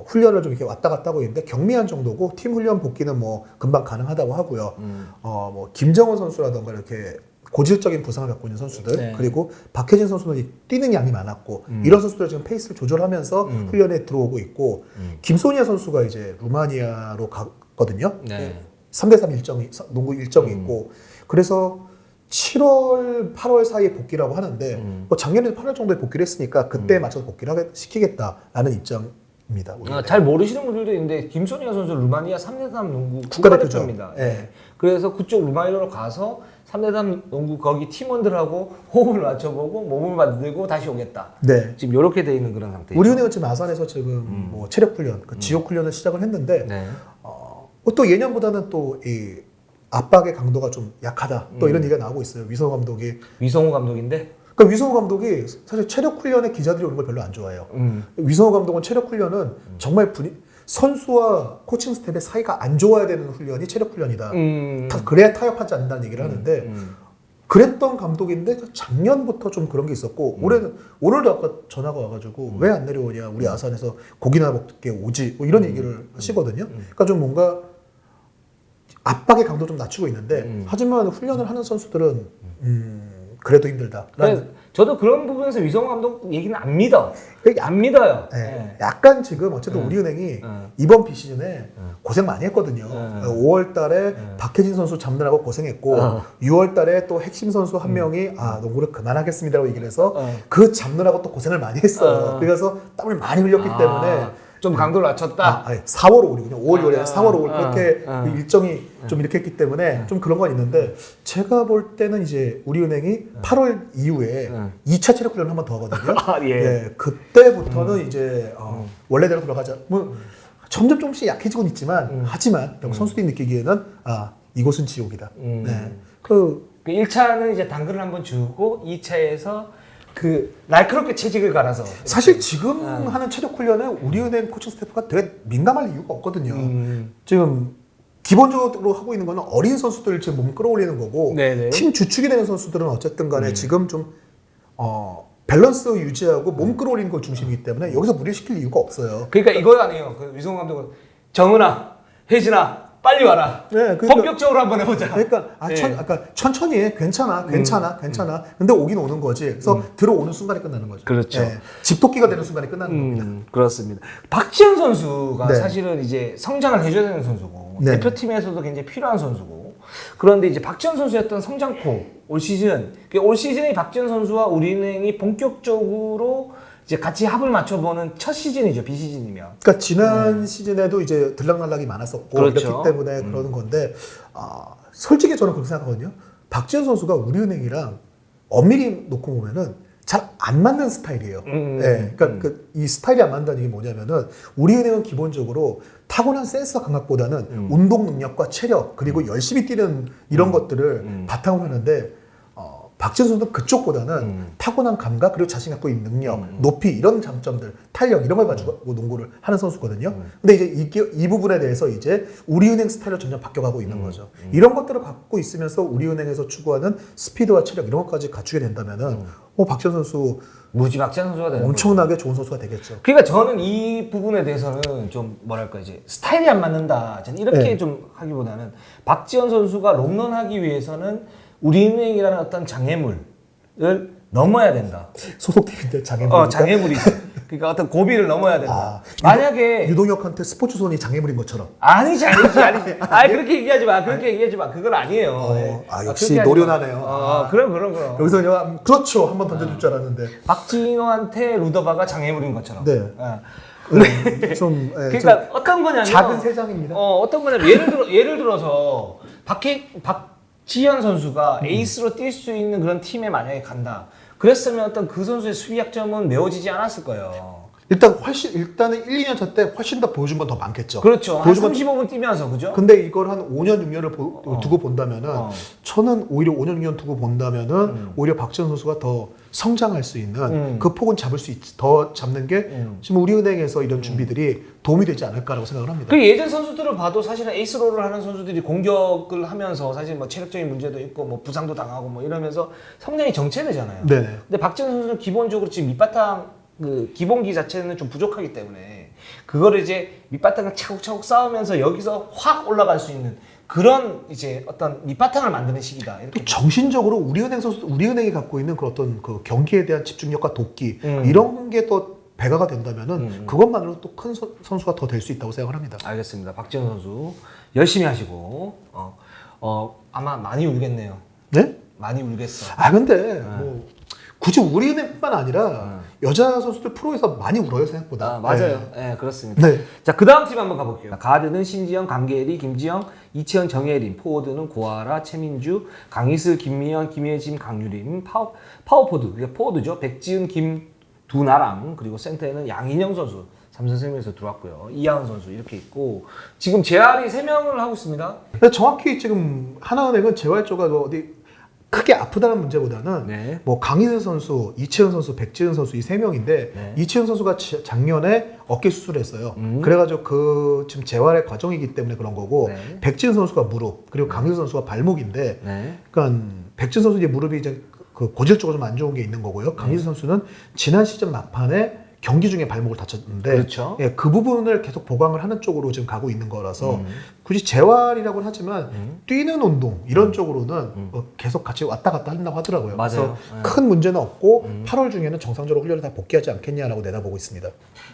훈련을 좀 이렇게 왔다 갔다 하고 있는데 경미한 정도고 팀 훈련 복귀는 뭐 금방 가능하다고 하고요. 뭐 김정은 선수라던가 이렇게 고질적인 부상을 갖고 있는 선수들 네. 그리고 박혜진 선수는 뛰는 양이 많았고 이런 선수들 지금 페이스를 조절하면서 훈련에 들어오고 있고 김소니아 선수가 이제 루마니아로 갔거든요. 네. 3대3 일정이 농구 일정이 있고 그래서 7월, 8월 사이에 복귀라고 하는데 뭐 작년에도 8월 정도에 복귀를 했으니까 그때에 맞춰서 복귀를 시키겠다라는 입장입니다. 잘 모르시는 분들도 있는데 김소니아 선수 루마니아 3대3 농구 국가대표죠. 국가대표입니다. 네. 그래서 그쪽 루마니아로 가서 3대3 농구 거기 팀원들하고 호흡을 맞춰보고 몸을 만들고 다시 오겠다. 네. 지금 이렇게 돼 있는 그런 상태예요. 우리은행은 지금 아산에서 지금 뭐 체력 훈련, 그 지옥 훈련을 시작을 했는데 네. 또 예년보다는 또 이 압박의 강도가 좀 약하다. 또 이런 얘기가 나오고 있어요. 위성호 감독이. 위성호 감독인데 그러니까 위성호 감독이 사실 체력 훈련에 기자들이 오는 걸 별로 안 좋아해요. 위성호 감독은 체력 훈련은 정말 선수와 코칭 스텝의 사이가 안 좋아야 되는 훈련이 체력 훈련이다. 그래야 타협하지 않는다는 얘기를 하는데 그랬던 감독인데 작년부터 좀 그런 게 있었고 올해도 아까 전화가 와가지고 왜 안 내려오냐 우리 아산에서 고기나 먹게 오지 뭐 이런 얘기를 하시거든요. 그러니까 좀 뭔가 압박의 강도 좀 낮추고 있는데 하지만 훈련을 하는 선수들은 그래도 힘들다. 그래서 저도 그런 부분에서 위성 감독 얘기는 안 믿어. 그러니까 안 믿어요. 네. 네. 약간 지금 어쨌든 우리은행이 이번 비시즌에 고생 많이 했거든요. 5월 달에 박혜진 선수 잡느라고 고생했고 6월 달에 또 핵심 선수 한 명이 농구를 그만하겠습니다라고 얘기를 해서 그 잡느라고 또 고생을 많이 했어요. 그래서 땀을 많이 흘렸기 때문에 좀 강도를 낮췄다. 4월 5일이군요. 5월 6일에 4월 5일 그렇게 일정이 좀 이렇게 했기 때문에 좀 그런 건 있는데 제가 볼 때는 이제 우리은행이 8월 이후에 2차 체력 훈련을 한 번 더 하거든요. 예, 그때부터는 이제 원래대로 돌아가자. 뭐 점점 조금씩 약해지곤 있지만 하지만 선수들이 느끼기에는 이곳은 지옥이다. 네. 그 1차는 이제 당근을 한번 주고 2차에서 그 날카롭게 채찍을 갈아서 사실 지금 하는 체력 훈련에 우리은행 코칭 스태프가 되게 민감할 이유가 없거든요. 지금 기본적으로 하고 있는 거는 어린 선수들 지금 몸 끌어올리는 거고 네네. 팀 주축이 되는 선수들은 어쨌든 간에 지금 좀 밸런스 유지하고 몸 끌어올리는 걸 중심이기 때문에 여기서 무리를 시킬 이유가 없어요. 그러니까 이거 아니에요. 그 위성 감독은 정은아, 혜진아 빨리 와라. 네, 그러니까, 본격적으로 한번 해보자. 그러니까, 천천히 해. 괜찮아. 근데 오긴 오는 거지. 그래서 들어오는 순간에 끝나는 거죠. 그렇죠. 네, 집토끼가 되는 순간에 끝나는 겁니다. 그렇습니다. 박지현 선수가 네. 사실은 이제 성장을 해줘야 되는 선수고 네. 대표팀에서도 굉장히 필요한 선수고 그런데 이제 박지현 선수였던 성장포 올 시즌에 박지현 선수와 우리은행이 본격적으로 이제 같이 합을 맞춰보는 첫 시즌이죠. 비시즌이면. 그러니까 지난 시즌에도 이제 들락날락이 많았었고 그렇죠. 이렇기 때문에 그러는 건데 솔직히 저는 그렇게 생각하거든요. 박지현 선수가 우리은행이랑 엄밀히 놓고 보면은 잘 안 맞는 스타일이에요. 네, 그러니까 이 스타일이 안 맞는다는 게 뭐냐면은 우리은행은 기본적으로 타고난 센스와 감각보다는 운동 능력과 체력 그리고 열심히 뛰는 이런 것들을 바탕으로 하는데 박지현 선수는 그쪽보다는 타고난 감각 그리고 자신 갖고 있는 능력, 높이 이런 장점들, 탄력 이런 걸 가지고 농구를 하는 선수거든요. 근데 이제 이 부분에 대해서 이제 우리은행 스타일로 점점 바뀌어가고 있는 거죠. 이런 것들을 갖고 있으면서 우리은행에서 추구하는 스피드와 체력 이런 것까지 갖추게 된다면은 박지현 선수 무지박지한 선수가 되는 엄청나게 좋은 선수가 되겠죠. 그러니까 저는 이 부분에 대해서는 좀 뭐랄까 이제 스타일이 안 맞는다. 저는 이렇게 네. 좀 하기보다는 박지현 선수가 롱런하기 위해서는 우리은행이라는 어떤 장애물을 넘어야 된다. 소속팀인데 장애물. 장애물이죠. 그러니까 어떤 고비를 넘어야 된다. 만약에 유동혁한테 스포츠손이 장애물인 것처럼. 아니지. 그렇게 얘기하지 마. 그건 아니에요. 역시 그렇게 하지 마. 노련하네요. 그럼. 여기서 그냥 그렇죠 한 번 던져줄 줄 알았는데. 박진호한테 루더바가 장애물인 것처럼. 네. 그러니까 어떤 거냐면 작은 세상입니다. 어떤 거냐면 예를 들어서 박지현 선수가 에이스로 뛸 수 있는 그런 팀에 만약에 간다. 그랬으면 어떤 그 선수의 수비 약점은 메워지지 않았을 거예요. 일단은 1, 2년 차 때 훨씬 더 보여준 건 더 많겠죠. 그렇죠. 한 35분 뛰면서 그죠? 근데 이걸 한 5년, 6년을 두고 본다면은 저는 오히려 5년, 6년 두고 본다면은 오히려 박지현 선수가 더 성장할 수 있는 그 폭은 더 잡는 게 지금 우리은행에서 이런 준비들이 도움이 되지 않을까라고 생각을 합니다. 그 예전 선수들을 봐도 사실은 에이스롤을 하는 선수들이 공격을 하면서 사실 뭐 체력적인 문제도 있고 뭐 부상도 당하고 뭐 이러면서 성장이 정체되잖아요. 네네. 근데 박지현 선수는 기본적으로 지금 밑바탕 그 기본기 자체는 좀 부족하기 때문에 그거를 이제 밑바탕을 차곡차곡 쌓으면서 여기서 확 올라갈 수 있는 그런 이제 어떤 밑바탕을 만드는 시기다. 이렇게. 또 정신적으로 우리은행이 갖고 있는 그 어떤 그 경기에 대한 집중력과 도끼 이런 게 또 배가가 된다면은 그것만으로 또 큰 선수가 더 될 수 있다고 생각을 합니다. 알겠습니다. 박지현 선수 열심히 하시고 아마 많이 울겠네요. 네? 많이 울겠어. 근데 뭐 굳이 우리은행뿐만 아니라 여자 선수들 프로에서 많이 울어요 생각보다. 맞아요. 네, 그렇습니다. 네. 자, 그 다음 팀 한번 가볼게요. 가드는 신지영, 강계리, 김지영, 이채연, 정혜린. 포워드는 고아라, 최민주, 강희슬, 김미연, 김혜진, 강유림. 파워포드, 그게 포워드죠. 백지은, 김두나랑. 그리고 센터에는 양인영 선수. 삼성생명에서 들어왔고요. 이하은 선수 이렇게 있고 지금 재활이 3명을 하고 있습니다. 근데 정확히 지금 하나은행은 재활조가 어디 크게 아프다는 문제보다는 네. 뭐 강희슬 선수, 이채은 선수, 백지은 선수 이 세 명인데 네. 이채은 선수가 작년에 어깨 수술했어요. 그래가지고 그 지금 재활의 과정이기 때문에 그런 거고 네. 백지은 선수가 무릎 그리고 강희슬 선수가 발목인데 네. 그러니까 백지은 선수 이제 무릎이 이제 그 고질적으로 좀 안 좋은 게 있는 거고요. 강희슬 선수는 지난 시즌 막판에 경기 중에 발목을 다쳤는데 그렇죠. 예, 그 부분을 계속 보강을 하는 쪽으로 지금 가고 있는 거라서 굳이 재활이라고는 하지만 뛰는 운동 이런 쪽으로는 계속 같이 왔다 갔다 한다고 하더라고요. 맞아요. 그래서 네. 큰 문제는 없고 8월 중에는 정상적으로 훈련을 다 복귀하지 않겠냐라고 내다보고 있습니다.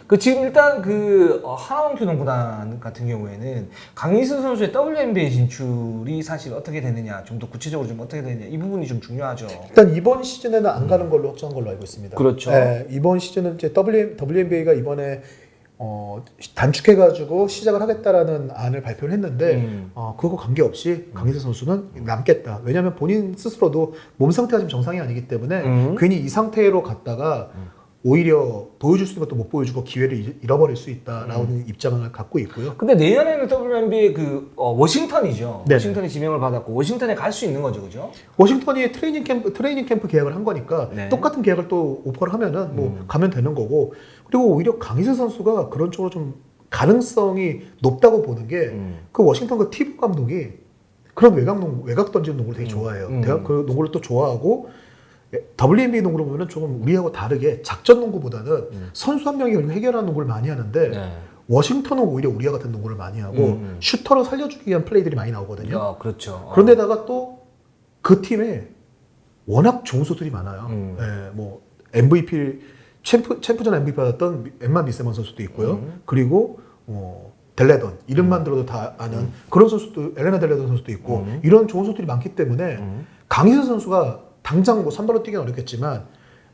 그 지금 일단 그 하나원큐 농구단 같은 경우에는 강희슬 선수의 WNBA 진출이 사실 어떻게 되느냐, 좀 더 구체적으로 좀 어떻게 되느냐 이 부분이 좀 중요하죠. 일단 이번 시즌에는 안 가는 걸로 확정한 걸로 알고 있습니다. 그렇죠. 예, 이번 시즌은 이제 WNBA가 이번에 단축해가지고 시작을 하겠다라는 안을 발표를 했는데 그거 관계없이 강희슬 선수는 남겠다. 왜냐하면 본인 스스로도 몸 상태가 지금 정상이 아니기 때문에 괜히 이 상태로 갔다가 오히려 보여줄 수 있는 것도 못 보여주고 기회를 잃어버릴 수 있다라는 입장을 갖고 있고요. 근데 내년에는 WNBA 그 워싱턴이죠. 네네. 워싱턴이 지명을 받았고 워싱턴에 갈 수 있는 거죠, 그죠? 워싱턴이 트레이닝 캠프 계약을 한 거니까 네. 똑같은 계약을 또 오퍼를 하면은 뭐 가면 되는 거고 그리고 오히려 강희슬 선수가 그런 쪽으로 좀 가능성이 높다고 보는 게 그 워싱턴 그 티브 감독이 그런 외곽 던지는 농구를 되게 좋아해요. 그 농구를 또 좋아하고 WNBA 농구를 보면은 조금 우리하고 다르게 작전 농구보다는 선수 한 명이 해결하는 농구를 많이 하는데 네. 워싱턴은 오히려 우리와 같은 농구를 많이 하고 슈터를 살려주기 위한 플레이들이 많이 나오거든요. 아, 그렇죠. 그런데다가 또 그 팀에 워낙 좋은 선수들이 많아요. 예, 뭐 MVP 챔프전 MVP 받았던 엠마 미세먼 선수도 있고요. 그리고 델레던 이름만 들어도 다 아는 그런 선수도 엘레나 델레던 선수도 있고 이런 좋은 선수들이 많기 때문에 강희슬 선수가 당장 뭐 3발로 뛰기는 어렵겠지만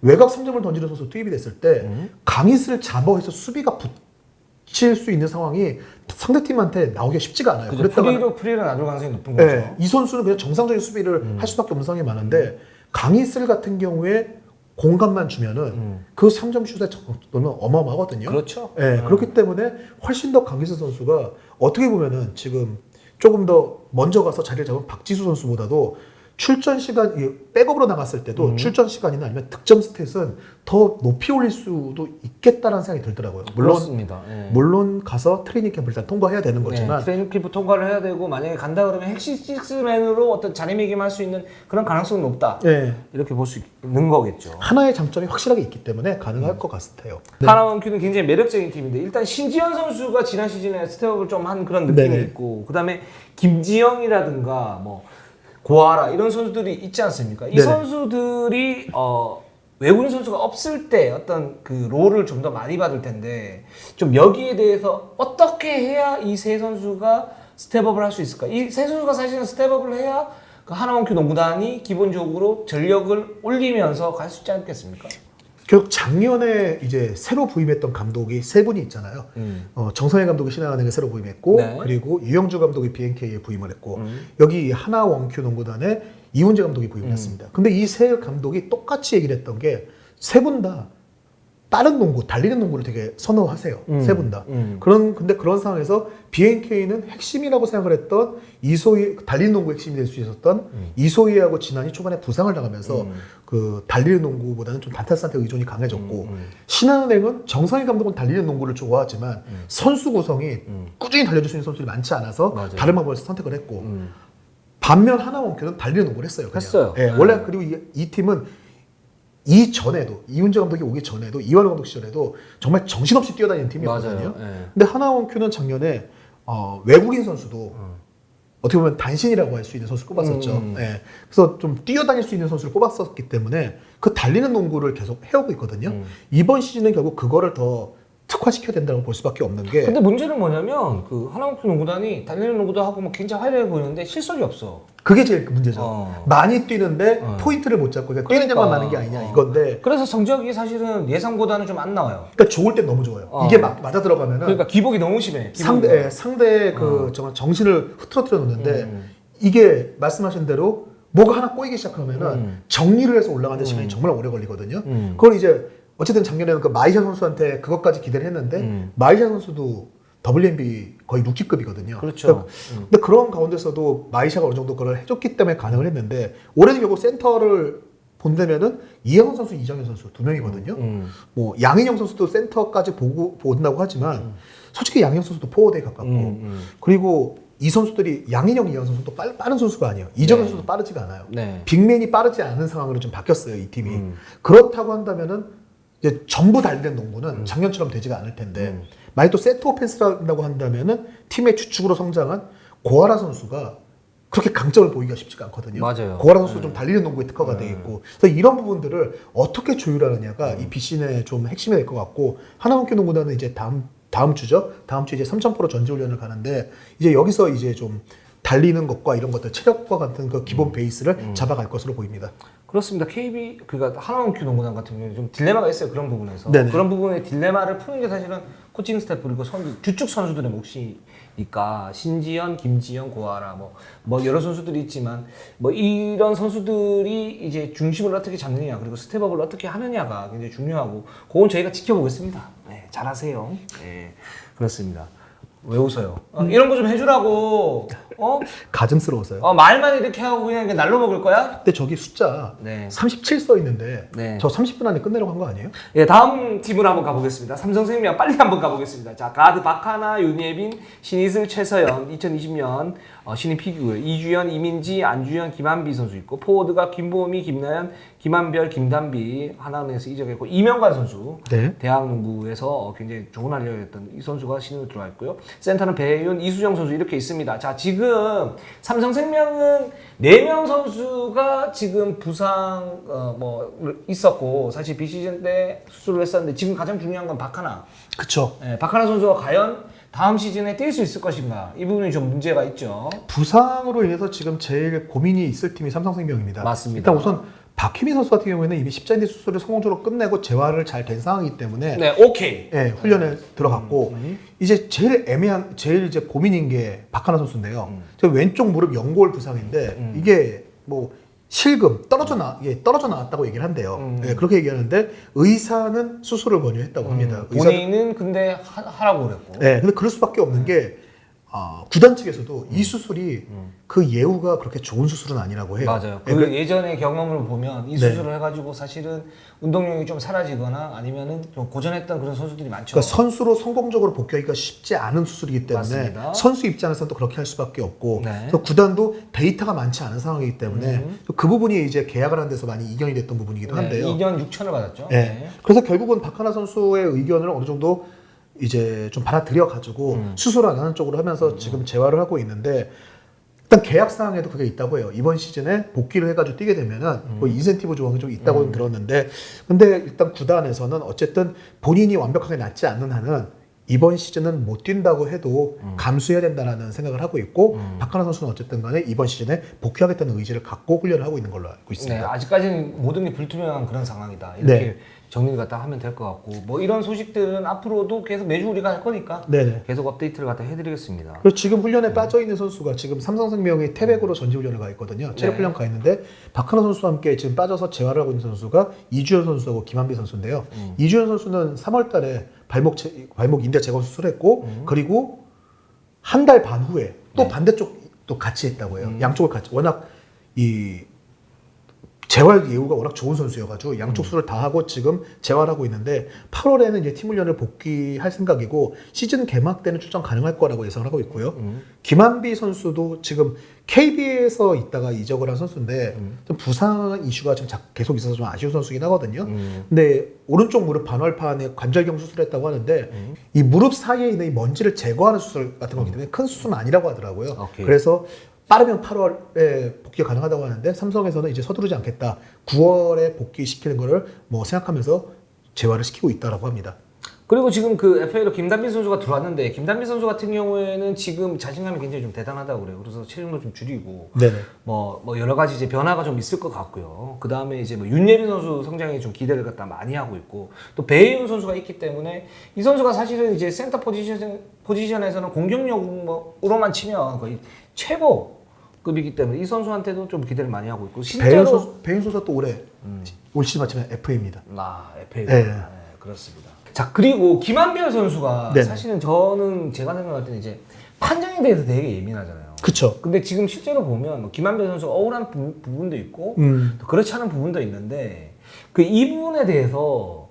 외곽 3점을 던지는 선수 투입이 됐을 때 강희슬을 잡아해서 수비가 붙일 수 있는 상황이 상대팀한테 나오기가 쉽지가 않아요. 그죠. 프리를 놔줄 가능성이 높은 네, 거죠. 이 선수는 그냥 정상적인 수비를 할 수밖에 없는 상황이 많은데 강희슬 같은 경우에 공간만 주면은 그 3점 슛의 정도는 어마어마하거든요. 그렇죠. 네, 그렇기 때문에 훨씬 더 강희슬 선수가 어떻게 보면은 지금 조금 더 먼저 가서 자리를 잡은 박지수 선수보다도 출전 시간, 백업으로 나갔을 때도 출전 시간이나 아니면 득점 스탯은 더 높이 올릴 수도 있겠다라는 생각이 들더라고요. 그렇습니다. 예. 물론 가서 트레이닝 캠프를 일단 통과해야 되는 거지만 네, 트레이닝 캠프 통과를 해야 되고 만약에 간다 그러면 핵심 식스맨으로 어떤 자리매김할 수 있는 그런 가능성이 높다. 네, 이렇게 볼 수 있는 거겠죠. 하나의 장점이 확실하게 있기 때문에 가능할 것 같아요. 네. 하나원큐는 굉장히 매력적인 팀인데 일단 신지현 선수가 지난 시즌에 스텝업을 좀 한 그런 느낌이 네네. 있고 그다음에 김지영이라든가 뭐 고아라 이런 선수들이 있지 않습니까? 이 네네. 선수들이 외국인 선수가 없을 때 어떤 그 롤을 좀 더 많이 받을 텐데 좀 여기에 대해서 어떻게 해야 이 세 선수가 스텝업을 할 수 있을까? 이 세 선수가 사실은 스텝업을 해야 그 하나원큐 농구단이 기본적으로 전력을 올리면서 갈 수 있지 않겠습니까? 결국 작년에 이제 새로 부임했던 감독이 세 분이 있잖아요. 정성혜 감독이 신한은행에 새로 부임했고, 네. 그리고 유영주 감독이 BNK에 부임을 했고, 여기 하나 원큐 농구단에 이훈재 감독이 부임을 했습니다. 근데 이 세 감독이 똑같이 얘기를 했던 게 세 분 다 다른 농구, 달리는 농구를 되게 선호하세요. 세 분 다. 근데 그런 상황에서 BNK는 핵심이라고 생각을 했던 이소희, 달리는 농구 핵심이 될 수 있었던 이소희하고 진한이 초반에 부상을 당하면서 그 달리는 농구보다는 좀 단타스한테 의존이 강해졌고 신한은행은 정성희 감독은 달리는 농구를 좋아하지만 선수 구성이 꾸준히 달려줄 수 있는 선수들이 많지 않아서 맞아요. 다른 방법을 선택을 했고 반면 하나원큐는 달리는 농구를 했어요. 그냥. 했어요. 예, 원래 그리고 이 팀은 이전에도 이훈재 감독이 오기 전에도 이완호 감독 시절에도 정말 정신없이 뛰어다니는 팀이었거든요. 맞아요. 예. 근데 하나원큐는 작년에 외국인 선수도 어떻게 보면 단신이라고 할 수 있는 선수를 뽑았었죠. 예. 그래서 좀 뛰어다닐 수 있는 선수를 뽑았었기 때문에 그 달리는 농구를 계속 해오고 있거든요. 이번 시즌은 결국 그거를 더 특화시켜야 된다고 볼 수밖에 없는 게 근데 문제는 뭐냐면 그 하나원큐 농구단이 달리는 농구도 하고 뭐 굉장히 화려해 보이는데 실속이 없어. 그게 제일 문제죠. 많이 뛰는데 포인트를 못 잡고 그냥 뛰는 데만 많은 게 아니냐 이건데 그래서 성적이 사실은 예상보다는 좀 안 나와요. 그러니까 좋을 땐 너무 좋아요. 이게 맞아 들어가면은 그러니까 기복이 너무 심해. 상대 그 정말 정신을 흐트러뜨려 놓는데 이게 말씀하신 대로 뭐가 하나 꼬이기 시작하면은 정리를 해서 올라가는 시간이 정말 오래 걸리거든요. 그걸 이제 어쨌든 작년에는 그 마이샤 선수한테 그것까지 기대를 했는데 마이샤 선수도 WNB 거의 루키급이거든요. 그렇죠. 근데 그런 가운데서도 마이샤가 어느 정도 그걸 해줬기 때문에 가능을 했는데 올해는 결국 센터를 본다면은 이영훈 선수, 이정현 선수 두 명이거든요. 뭐 양인영 선수도 센터까지 보고 본다고 하지만 솔직히 양인영 선수도 포워드에 가깝고 그리고 이 선수들이 양인영, 이영훈 선수도 빠른 선수가 아니에요. 이정현 네. 선수도 빠르지가 않아요. 네. 빅맨이 빠르지 않은 상황으로 좀 바뀌었어요, 이 팀이. 그렇다고 한다면은 이제 전부 달린 농구는 작년처럼 되지가 않을 텐데 만약 또 세트 오펜스라고 한다면은 팀의 주축으로 성장한 고아라 선수가 그렇게 강점을 보이기가 쉽지가 않거든요. 맞아요. 고아라 선수 좀 달리는 농구에 특화가 돼 있고 그래서 이런 부분들을 어떻게 조율하느냐가 이 비신의 좀 핵심이 될 것 같고 하나원큐 농구단은 이제 다음 주죠. 다음 주에 이제 삼천포로 전지훈련을 가는데 이제 여기서 이제 좀 달리는 것과 이런 것들 체력과 같은 그 기본 베이스를 잡아갈 것으로 보입니다. 그렇습니다. 그러니까 하나원큐 농구단 같은 경우는 좀 딜레마가 있어요. 그런 부분에서. 네네. 그런 부분의 딜레마를 푸는 게 사실은 코칭 스태프 그리고 주축 선수들의 몫이니까 신지현, 김지현, 고아라 뭐 여러 선수들이 있지만 뭐 이런 선수들이 이제 중심을 어떻게 잡느냐 그리고 스텝업을 어떻게 하느냐가 굉장히 중요하고 그건 저희가 지켜보겠습니다. 네, 잘하세요. 네, 그렇습니다. 왜 웃어요? 이런 거 좀 해주라고. 가증스러워서요. 말만 이렇게 하고 그냥 날로 먹을 거야? 근데 저기 숫자 네. 37 써 있는데 네. 저 30분 안에 끝내려고 한 거 아니에요? 예, 다음 팀으로 한번 가보겠습니다. 삼성생명 빨리 한번 가보겠습니다. 자, 가드 박하나, 윤예빈, 신이슬, 최서연, 2020년 신인 피규어 이주연, 이민지, 안주현, 김한비 선수 있고 포워드가 김보미, 김나연, 김한별, 김단비 하나은행에서 이적했고 이명관 선수 네. 대학농구에서 굉장히 좋은 활약이었던 이 선수가 신인으로 들어와 있고요. 센터는 배윤, 이수정 선수 이렇게 있습니다. 자, 지금 삼성생명은 4명 선수가 지금 부상 있었고 사실 비시즌 때 수술을 했었는데 지금 가장 중요한 건 박하나. 그쵸. 네, 박하나 선수가 과연 다음 시즌에 뛸 수 있을 것인가 이 부분이 좀 문제가 있죠. 부상으로 인해서 지금 제일 고민이 있을 팀이 삼성생명입니다. 맞습니다. 일단 우선 박희민 선수 같은 경우에는 이미 십자인대 수술을 성공적으로 끝내고 재활을 잘 된 상황이기 때문에 네, 오케이. 네, 훈련에 들어갔고 이제 제일 이제 고민인 게 박하나 선수인데요. 저 왼쪽 무릎 연골 부상인데 이게 뭐 실금 떨어져 나왔다고 얘기를 한대요. 네, 그렇게 얘기하는데 의사는 수술을 권유했다고 합니다. 본인은 근데 하라고 그랬고. 네, 근데 그럴 수밖에 없는 게 구단 측에서도 이 수술이 그 예후가 그렇게 좋은 수술은 아니라고 해요. 맞아요. 네, 그 예전의 경험을 보면 이 네. 수술을 해가지고 사실은 운동량이 좀 사라지거나 아니면은 좀 고전했던 그런 선수들이 많죠. 그러니까 선수로 성공적으로 복귀하기가 쉽지 않은 수술이기 때문에 맞습니다. 선수 입장에서는 또 그렇게 할 수밖에 없고 네. 그래서 구단도 데이터가 많지 않은 상황이기 때문에 또그 부분이 이제 계약을 하는 데서 많이 이견이 됐던 부분이기도 한데요. 2년 6천을 받았죠. 네. 그래서 결국은 박하나 선수의 의견을 어느 정도 이제 좀 받아들여 가지고 수술 안 하는 쪽으로 하면서 지금 재활을 하고 있는데 일단 계약 사항에도 그게 있다고 해요. 이번 시즌에 복귀를 해가지고 뛰게 되면은 뭐 인센티브 조항이 좀 있다고는 들었는데 근데 일단 구단에서는 어쨌든 본인이 완벽하게 낫지 않는 한은 이번 시즌은 못 뛴다고 해도 감수해야 된다는 생각을 하고 있고 박하나 선수는 어쨌든 간에 이번 시즌에 복귀하겠다는 의지를 갖고 훈련을 하고 있는 걸로 알고 있습니다. 네, 아직까지는 모든 게 불투명한 그런 상황이다. 이렇게 네. 정리를 갖다 하면 될 것 같고 뭐 이런 소식들은 앞으로도 계속 매주 우리가 할 거니까 네네. 계속 업데이트를 갖다 해드리겠습니다. 그리고 지금 훈련에 빠져 있는 선수가 지금 삼성생명이 태백으로 전지훈련을 가 있거든요. 체력 훈련 가 있는데 박하나 선수와 함께 지금 빠져서 재활을 하고 있는 선수가 이주현 선수하고 김한비 선수인데요. 이주현 선수는 3월달에 발목 인대 제거 수술했고 그리고 한 달 반 후에 또 반대쪽도 같이 했다고 해요. 양쪽을 같이 워낙 이 재활 예후가 워낙 좋은 선수여가지고 양쪽 수를 다 하고 지금 재활하고 있는데 8월에는 이제 팀 훈련을 복귀할 생각이고 시즌 개막 때는 출전 가능할 거라고 예상을 하고 있고요. 김한비 선수도 지금 KB에서 있다가 이적을 한 선수인데 좀 부상 이슈가 좀 계속 있어서 좀 아쉬운 선수긴 하거든요. 근데 오른쪽 무릎 반월판에 관절경 수술했다고 하는데 이 무릎 사이에 있는 이 먼지를 제거하는 수술 같은 거기 때문에 큰 수술은 아니라고 하더라고요. 오케이. 그래서 빠르면 8월에 복귀가 가능하다고 하는데 삼성에서는 이제 서두르지 않겠다. 9월에 복귀시키는 거를 뭐 생각하면서 재활을 시키고 있다라고 합니다. 그리고 지금 그 FA로 김단빈 선수가 들어왔는데 김단빈 선수 같은 경우에는 지금 자신감이 굉장히 좀 대단하다고 그래요. 그래서 체중도 좀 줄이고 네네. 뭐 여러 가지 이제 변화가 좀 있을 것 같고요. 그 다음에 이제 뭐 윤예빈 선수 성장에 좀 기대를 갖다 많이 하고 있고 또 배혜윤 선수가 있기 때문에 이 선수가 사실은 이제 센터 포지션에서는 공격력으로만 치면 거의 최고급이기 때문에 이 선수한테도 좀 기대를 많이 하고 있고 실제로 배윤 선수가 또 올해 올 시즌 마치면 FA입니다. FA 네. 네, 그렇습니다. 자, 그리고 김한별 선수가 네네. 사실은 저는 제가 생각할 때는 이제 판정에 대해서 되게 예민하잖아요. 그쵸. 근데 지금 실제로 보면 뭐 김한별 선수가 억울한 부분도 있고 또 그렇지 않은 부분도 있는데 그 이 부분에 대해서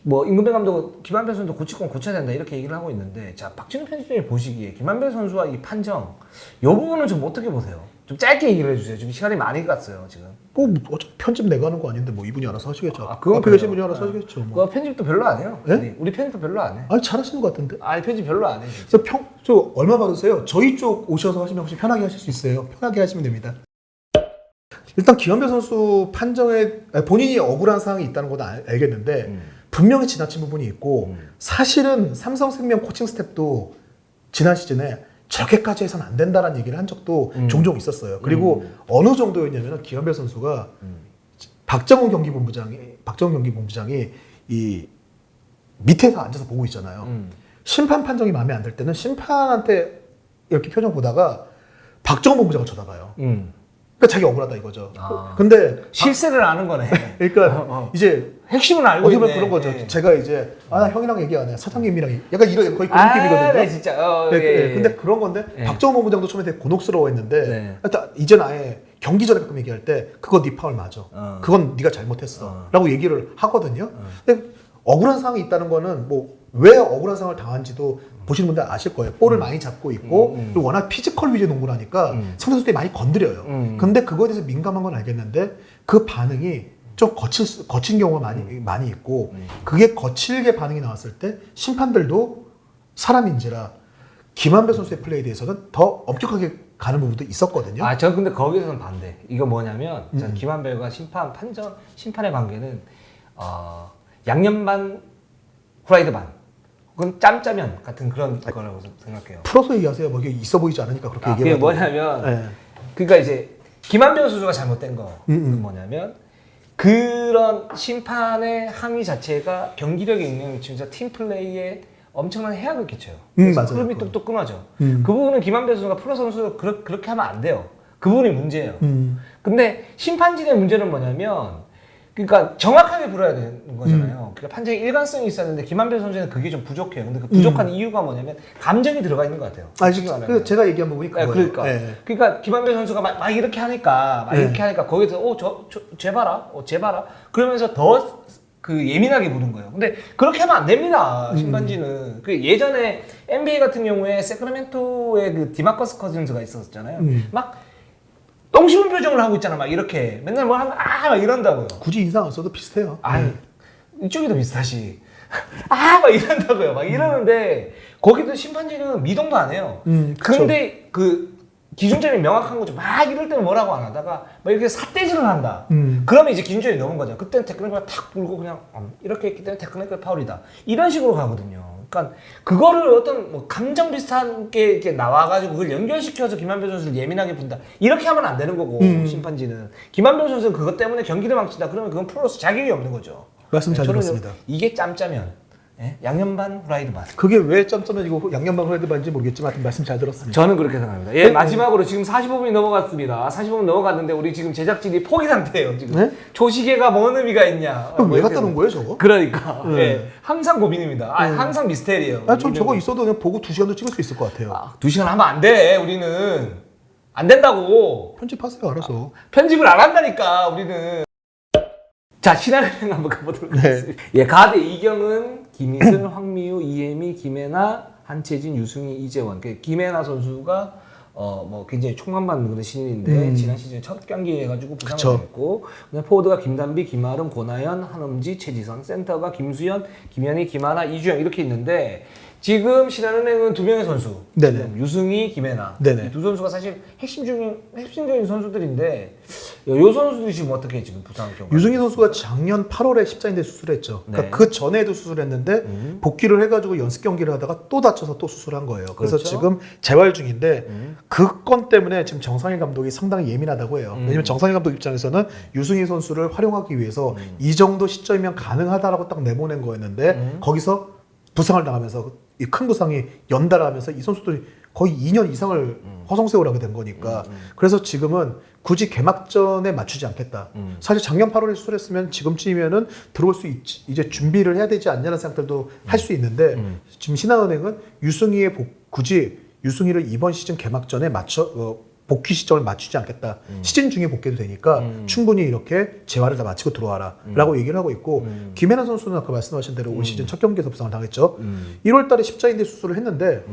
뭐 임금배 감독은 김한별 선수 고칠 건 고쳐야 된다 이렇게 얘기를 하고 있는데 자 박진우 편집장이 보시기에 김한별 선수와 이 판정 이 부분은 좀 어떻게 보세요? 좀 짧게 얘기를 해주세요. 지금 시간이 많이 갔어요 지금. 뭐 어차피 편집 내가 하는 거 아닌데 뭐 이분이 알아서 하시겠죠. 그건 앞에 계신 그래요. 분이 알아서 하시겠죠. 뭐. 그 편집도 별로 안 해요. 네? 우리 편집도 별로 안 해. 아니 잘하시는 것 같은데. 아니 편집 별로 안 해. 진짜. 저 얼마 받으세요? 저희 쪽 오셔서 하시면 혹시 편하게 하실 수 있어요. 편하게 하시면 됩니다. 일단 김한별 선수 판정에 본인이 억울한 사항이 있다는 건 알겠는데 분명히 지나친 부분이 있고 사실은 삼성생명 코칭 스텝도 지난 시즌에 저렇게까지 해서는 안 된다라는 얘기를 한 적도 종종 있었어요. 그리고 어느 정도였냐면 김한별 선수가 박정훈 경기본부장이 이 밑에서 앉아서 보고 있잖아요. 심판 판정이 마음에 안 들 때는 심판한테 이렇게 표정 보다가 박정훈 본부장을 쳐다봐요. 그러니까 자기 억울하다 이거죠. 근데 실세를 아는 거네. 그러니까 이제 핵심은 알고 어떻게 있네. 보면 그런 거죠. 예. 제가 이제 나 형이랑 얘기 안 해. 사장님이랑 약간 이런 거의 그런 느낌이거든요. 네, 진짜. 네, 예. 근데 그런 건데 예. 박정호 본부장도 처음에 되게 곤혹스러워했는데 네. 일단 이제는 아예 경기 전에 가끔 얘기할 때 그거 네 파울 맞아. 그건 네가 잘못했어라고 얘기를 하거든요. 근데 억울한 상황이 있다는 거는 뭐 왜 억울한 상황을 당한지도 보시는 분들 아실 거예요. 볼을 많이 잡고 있고 그리고 워낙 피지컬 위주의 농구라니까 상대 선수들이 많이 건드려요. 근데 그거에 대해서 민감한 건 알겠는데 그 반응이 좀 거친 경우가 많이 있고 그게 거칠게 반응이 나왔을 때 심판들도 사람인지라 김한별 선수의 플레이에 대해서는 더 엄격하게 가는 부분도 있었거든요. 아, 저 근데 거기서는 반대. 이거 뭐냐면 전 김한별과 심판의 관계는 양념 반, 후라이드 반. 그건 짬짜면 같은 그런 거라고 생각해요. 풀어서 얘기하세요. 뭐 이게 있어 보이지 않으니까 그렇게 그게 얘기해요. 뭐냐면 네. 그러니까 이제 김한별 선수가 잘못된 건 뭐냐면 그런 심판의 항의 자체가 경기력에 있는 진짜 팀 플레이에 엄청난 해악을 끼쳐요. 그래서 맞아요. 흐름이 뚝뚝 끊어져. 그 부분은 김한별 선수가 프로 선수 그렇게 하면 안 돼요. 그 부분이 문제예요. 근데 심판진의 문제는 뭐냐면 그러니까 정확하게 불어야 되는 거잖아요. 그러니까 판정에 일관성이 있었는데 김한별 선수는 그게 좀 부족해요. 근데 그 부족한 이유가 뭐냐면 감정이 들어가 있는 것 같아요. 그 제가 얘기한 부분이 그거예요. 그러니까 네. 그러니까 김한별 선수가 막 이렇게 하니까 거기서 쟤 봐라, 쟤 봐라 그러면서 더 그 예민하게 보는 거예요. 근데 그렇게 하면 안 됩니다. 심판진은 그 예전에 NBA 같은 경우에 세크라멘토의 그 디마커스 커즌스가 있었잖아요. 막 똥심은 표정을 하고 있잖아. 막 이렇게 맨날 뭐 하면 막 이런다고요. 굳이 인상 안 써도 비슷해요. 아이 이쪽이 더 비슷하지. 막 이런다고요. 막 이러는데 거기도 심판진은 미동도 안 해요. 근데 그 기준점이 명확한 거죠. 막 이럴 때는 뭐라고 안 하다가 막 이렇게 삿대질을 한다. 그러면 이제 기준점이 넘은 거죠. 그때는 테크니컬 탁 불고 그냥 이렇게 했기 때문에 테크니컬 파울이다. 이런 식으로 가거든요. 그러니까 그거를 어떤 뭐 감정 비슷한 게 이렇게 나와가지고 그걸 연결시켜서 김한별 선수를 예민하게 본다. 이렇게 하면 안 되는 거고 심판진은 김한별 선수는 그것 때문에 경기를 망친다. 그러면 그건 프로로서 자격이 없는 거죠. 말씀 잘 저는 들었습니다. 이게 짬짜면 양념 반 후라이드 반. 그게 왜 짬짜면이고 양념반 후라이드 반인지 모르겠지만 하여튼 말씀 잘 들었습니다. 저는 그렇게 생각합니다. 예, 마지막으로 지금 45분이 넘어갔습니다. 45분 넘어갔는데 우리 지금 제작진이 포기 상태예요. 지금 네? 조시계가 뭔 의미가 있냐. 그럼 왜 갖다 놓은 거예요 저거? 그러니까 예, 항상 고민입니다. 항상 미스테리예요. 전 저거 있어도 그냥 보고 2시간도 찍을 수 있을 것 같아요. 2시간 하면 안 돼. 우리는 안 된다고. 편집하세요 알아서. 편집을 안 한다니까 우리는. 자, 신화은행 한번 가보도록 하겠습니다. 예, 가드 이경은, 김희슬, 황미우, 이혜미, 김혜나, 한채진, 유승희, 이재원. 김혜나 선수가 뭐 굉장히 총망받는 그런 신인인데 지난 시즌 첫 경기 해가지고 부상을 했고, 그다음 포워드가 김단비, 김아름, 고나연, 한엄지, 최지선, 센터가 김수현, 김현희, 김하나, 이주영 이렇게 있는데. 지금 신한은행은 2명의 선수, 네네. 유승희, 김혜나 네네. 이 두 선수가 사실 핵심적인 선수들인데 이 선수들이 지금 어떻게 지금 부상을 겪고 유승희 선수가 작년 8월에 십자인대 수술했죠. 그러니까 네. 그 전에도 수술했는데 복귀를 해가지고 연습 경기를 하다가 또 다쳐서 또 수술한 거예요. 그래서 그렇죠. 지금 재활 중인데 그 건 때문에 지금 정상일 감독이 상당히 예민하다고 해요. 왜냐면 정상일 감독 입장에서는 유승희 선수를 활용하기 위해서 이 정도 시점이면 가능하다라고 딱 내보낸 거였는데 거기서 부상을 당하면서 이 큰 부상이 연달아하면서 이 선수들이 거의 2년 이상을 허송세월 하게 된 거니까 그래서 지금은 굳이 개막전에 맞추지 않겠다. 사실 작년 8월에 수술했으면 지금쯤이면은 들어올 수 있지. 이제 준비를 해야 되지 않냐는 생각들도 할 수 있는데 지금 신한은행은 굳이 유승희를 이번 시즌 개막전에 복귀 시점을 맞추지 않겠다. 시즌 중에 복귀도 되니까 충분히 이렇게 재활을 다 마치고 들어와라 라고 얘기를 하고 있고 김혜나 선수는 아까 말씀하신 대로 올 시즌 첫 경기에서 부상을 당했죠. 1월 달에 십자인대 수술을 했는데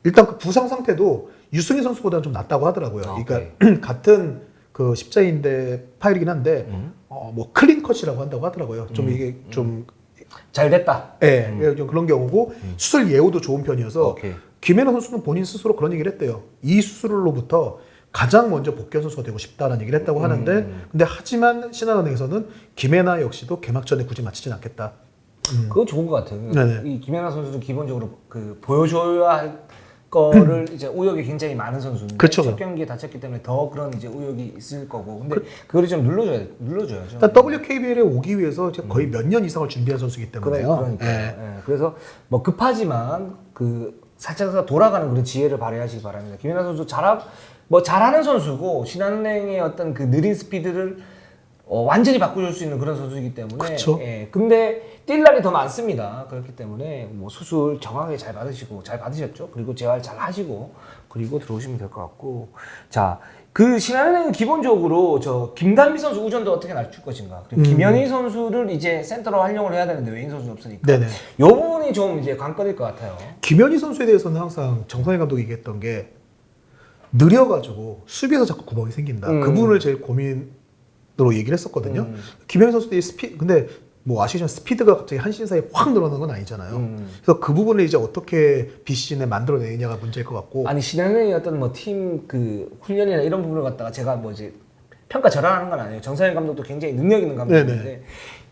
일단 그 부상 상태도 유승희 선수보다는 좀 낫다고 하더라고요. 그러니까 같은 그 십자인대 파일이긴 한데 뭐 클린 컷이라고 한다고 하더라고요. 좀 이게 좀 잘 됐다. 예, 좀 그런 경우고 수술 예후도 좋은 편이어서 오케이. 김혜나 선수는 본인 스스로 그런 얘기를 했대요. 이 수술로부터 가장 먼저 복귀한 선수가 되고 싶다라는 얘기를 했다고 하는데 근데 하지만 신한은행에서는 김혜나 역시도 개막전에 굳이 맞추진 않겠다. 그거 좋은 것 같아요. 네네. 이 김연아 선수도 기본적으로 그 보여줘야 할 거를 이제 우욕이 굉장히 많은 선수인데 그쵸. 첫 경기에 다쳤기 때문에 더 그런 이제 우욕이 있을 거고. 근데 그거를 좀 눌러줘야죠. 일단 WKBL에 오기 위해서 이제 거의 몇 년 이상을 준비한 선수이기 때문에요. 그러니까요. 예. 예. 그래서 뭐 급하지만 그 살짝 돌아가는 그런 지혜를 발휘하시기 바랍니다. 김연아 선수 잘하는 선수고 신한은행의 어떤 그 느린 스피드를 완전히 바꿔줄 수 있는 그런 선수이기 때문에. 그쵸. 예. 근데 뛸 날이 더 많습니다. 그렇기 때문에 뭐 수술 정확하게 잘 받으셨죠. 그리고 재활 잘 하시고 그리고 들어오시면 될 것 같고. 자, 그 신한은행은 기본적으로 저 김단비 선수 우전도 어떻게 낮출 것인가. 그리고 김현희 선수를 이제 센터로 활용을 해야 되는데 외인 선수는 없으니까. 네네. 이 부분이 좀 이제 관건일 것 같아요. 김현희 선수에 대해서는 항상 정성희 감독이 얘기했던 게 느려가지고 수비에서 자꾸 구멍이 생긴다. 그 부분을 제일 고민으로 얘기를 했었거든요. 김현희 선수들이 근데 뭐 아시겠지만 스피드가 갑자기 한 시즌 사이에 확 늘어나는 건 아니잖아요. 그래서 그 부분을 이제 어떻게 비시즌에 만들어내느냐가 문제일 것 같고. 아니 신한은행의 어떤 뭐 팀 그 훈련이나 이런 부분을 갖다가 제가 뭐 이제 평가 절하하는 건 아니에요. 정상현 감독도 굉장히 능력 있는 감독인데 네네.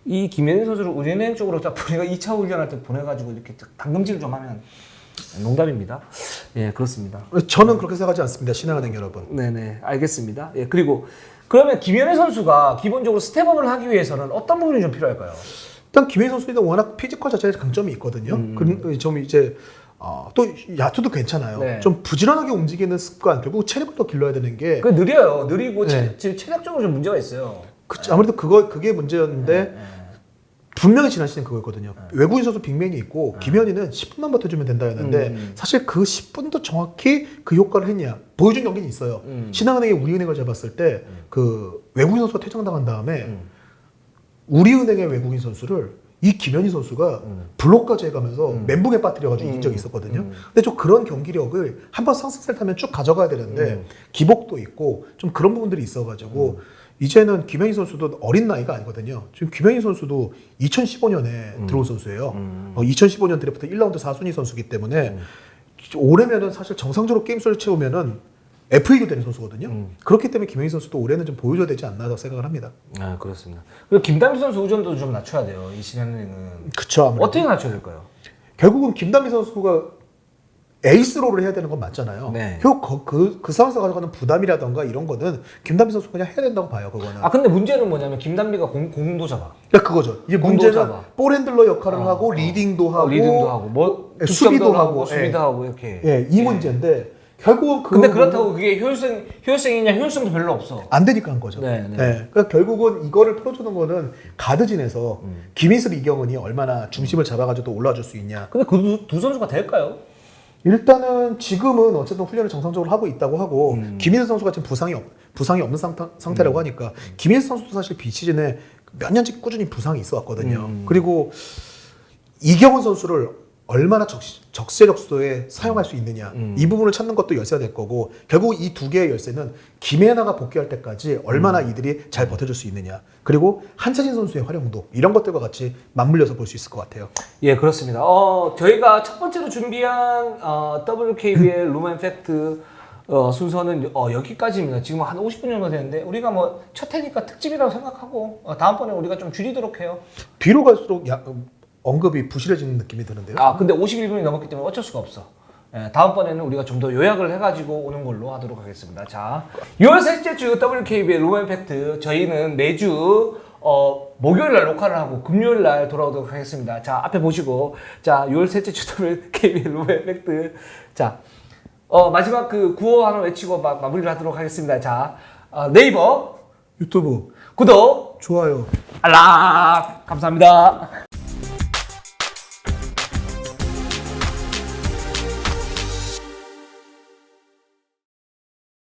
이 김현희 선수를 우리은행 쪽으로 딱 보내가 2차 훈련할 때 보내가지고 이렇게 당금질 좀 하면 농담입니다. 예, 그렇습니다. 저는 그렇게 생각하지 않습니다. 신한은행 여러분. 네네, 알겠습니다. 예, 그리고 그러면 김현희 선수가 기본적으로 스텝업을 하기 위해서는 어떤 부분이 좀 필요할까요? 일단 김현희 선수는 워낙 피지컬 자체에 강점이 있거든요. 좀 이제 또 야투도 괜찮아요. 네. 좀 부지런하게 움직이는 습관, 결국 체력을 더 길러야 되는 게 그 느려요. 느리고 네. 체력적으로 좀 문제가 있어요. 아무래도 그게 문제였는데 분명히 지난 시즌 그거였거든요. 외국인 선수 빅맨이 있고 김현희는 10분만 버텨주면 된다였는데 사실 그 10분도 정확히 그 효과를 했냐 보여준 경기는 있어요. 신한은행이 우리은행을 잡았을 때 그 외국인 선수가 퇴장당한 다음에 우리은행의 외국인 선수를 이 김현희 선수가 블록까지 해가면서 멘붕에 빠뜨려가지고 이긴 적이 있었거든요. 근데 좀 그런 경기력을 한번 상승세를 타면 쭉 가져가야 되는데 기복도 있고 좀 그런 부분들이 있어가지고 이제는 김현희 선수도 어린 나이가 아니거든요. 지금 김현희 선수도 2015년에 들어온 선수예요. 2015년 드래프트 1라운드 4순위 선수이기 때문에 올해면은 사실 정상적으로 게임 수를 채우면은 FA도 되는 선수거든요. 그렇기 때문에 김현희 선수도 올해는 좀 보여줘야 되지 않나 생각을 합니다. 아, 그렇습니다. 그리고 김단비 선수 우전도 좀 낮춰야 돼요. 이 신한은행은. 그쵸. 아무래도. 어떻게 낮춰야 될까요? 결국은 김단비 선수가 에이스로를 해야 되는 건 맞잖아요. 네. 그 상황에서 가져가는 부담이라던가 이런 거는 김단비 선수 그냥 해야 된다고 봐요. 그거는. 아, 근데 문제는 뭐냐면 김단비가 공도 잡아. 그러니까 그거죠. 이제 공도 문제는 잡아. 볼 핸들러 역할을 하고 리딩도 하고 리딩도 하고 뭐 수비도 득점도 하고 수비도 하고 이렇게. 예, 이 문제인데 결국은 근데 그렇다고 그게 효율성이냐 효율성도 별로 없어. 안 되니까 한 거죠. 네, 네. 예, 그러니까 결국은 이거를 풀어주는 거는 가드진에서 김희슬, 이경은이 얼마나 중심을 잡아가지고 또 올라줄 수 있냐. 근데 그 두 선수가 될까요? 일단은 지금은 어쨌든 훈련을 정상적으로 하고 있다고 하고 김희슬 선수가 지금 부상이 없는 상태라고 하니까 김희슬 선수도 사실 비시즌에 몇 년째 꾸준히 부상이 있어 왔거든요. 그리고 이경은 선수를 얼마나 적재적소에 사용할 수 있느냐 이 부분을 찾는 것도 열쇠가 될 거고 결국 이 두 개의 열쇠는 김혜나가 복귀할 때까지 얼마나 이들이 잘 버텨줄 수 있느냐 그리고 한차진 선수의 활용도 이런 것들과 같이 맞물려서 볼 수 있을 것 같아요. 예, 그렇습니다. 저희가 첫 번째로 준비한 WKBL 루멘 팩트 순서는 여기까지입니다. 지금 한 50분 정도 되는데 우리가 뭐 첫 회니까 특집이라고 생각하고 다음번에 우리가 좀 줄이도록 해요. 뒤로 갈수록 언급이 부실해지는 느낌이 드는데요. 아, 근데 51분이 넘었기 때문에 어쩔 수가 없어. 예, 다음번에는 우리가 좀 더 요약을 해가지고 오는 걸로 하도록 하겠습니다. 자, 6월 셋째 주 WKB의 루멘 팩트 저희는 매주 목요일 날 녹화를 하고 금요일 날 돌아오도록 하겠습니다. 자, 앞에 보시고, 자, 6월 셋째 주토를 KBL 로브 에펙트. 자, 마지막 그 구호 하나 외치고 마무리를 하도록 하겠습니다. 자, 네이버, 유튜브 구독, 좋아요. 알람! 감사합니다.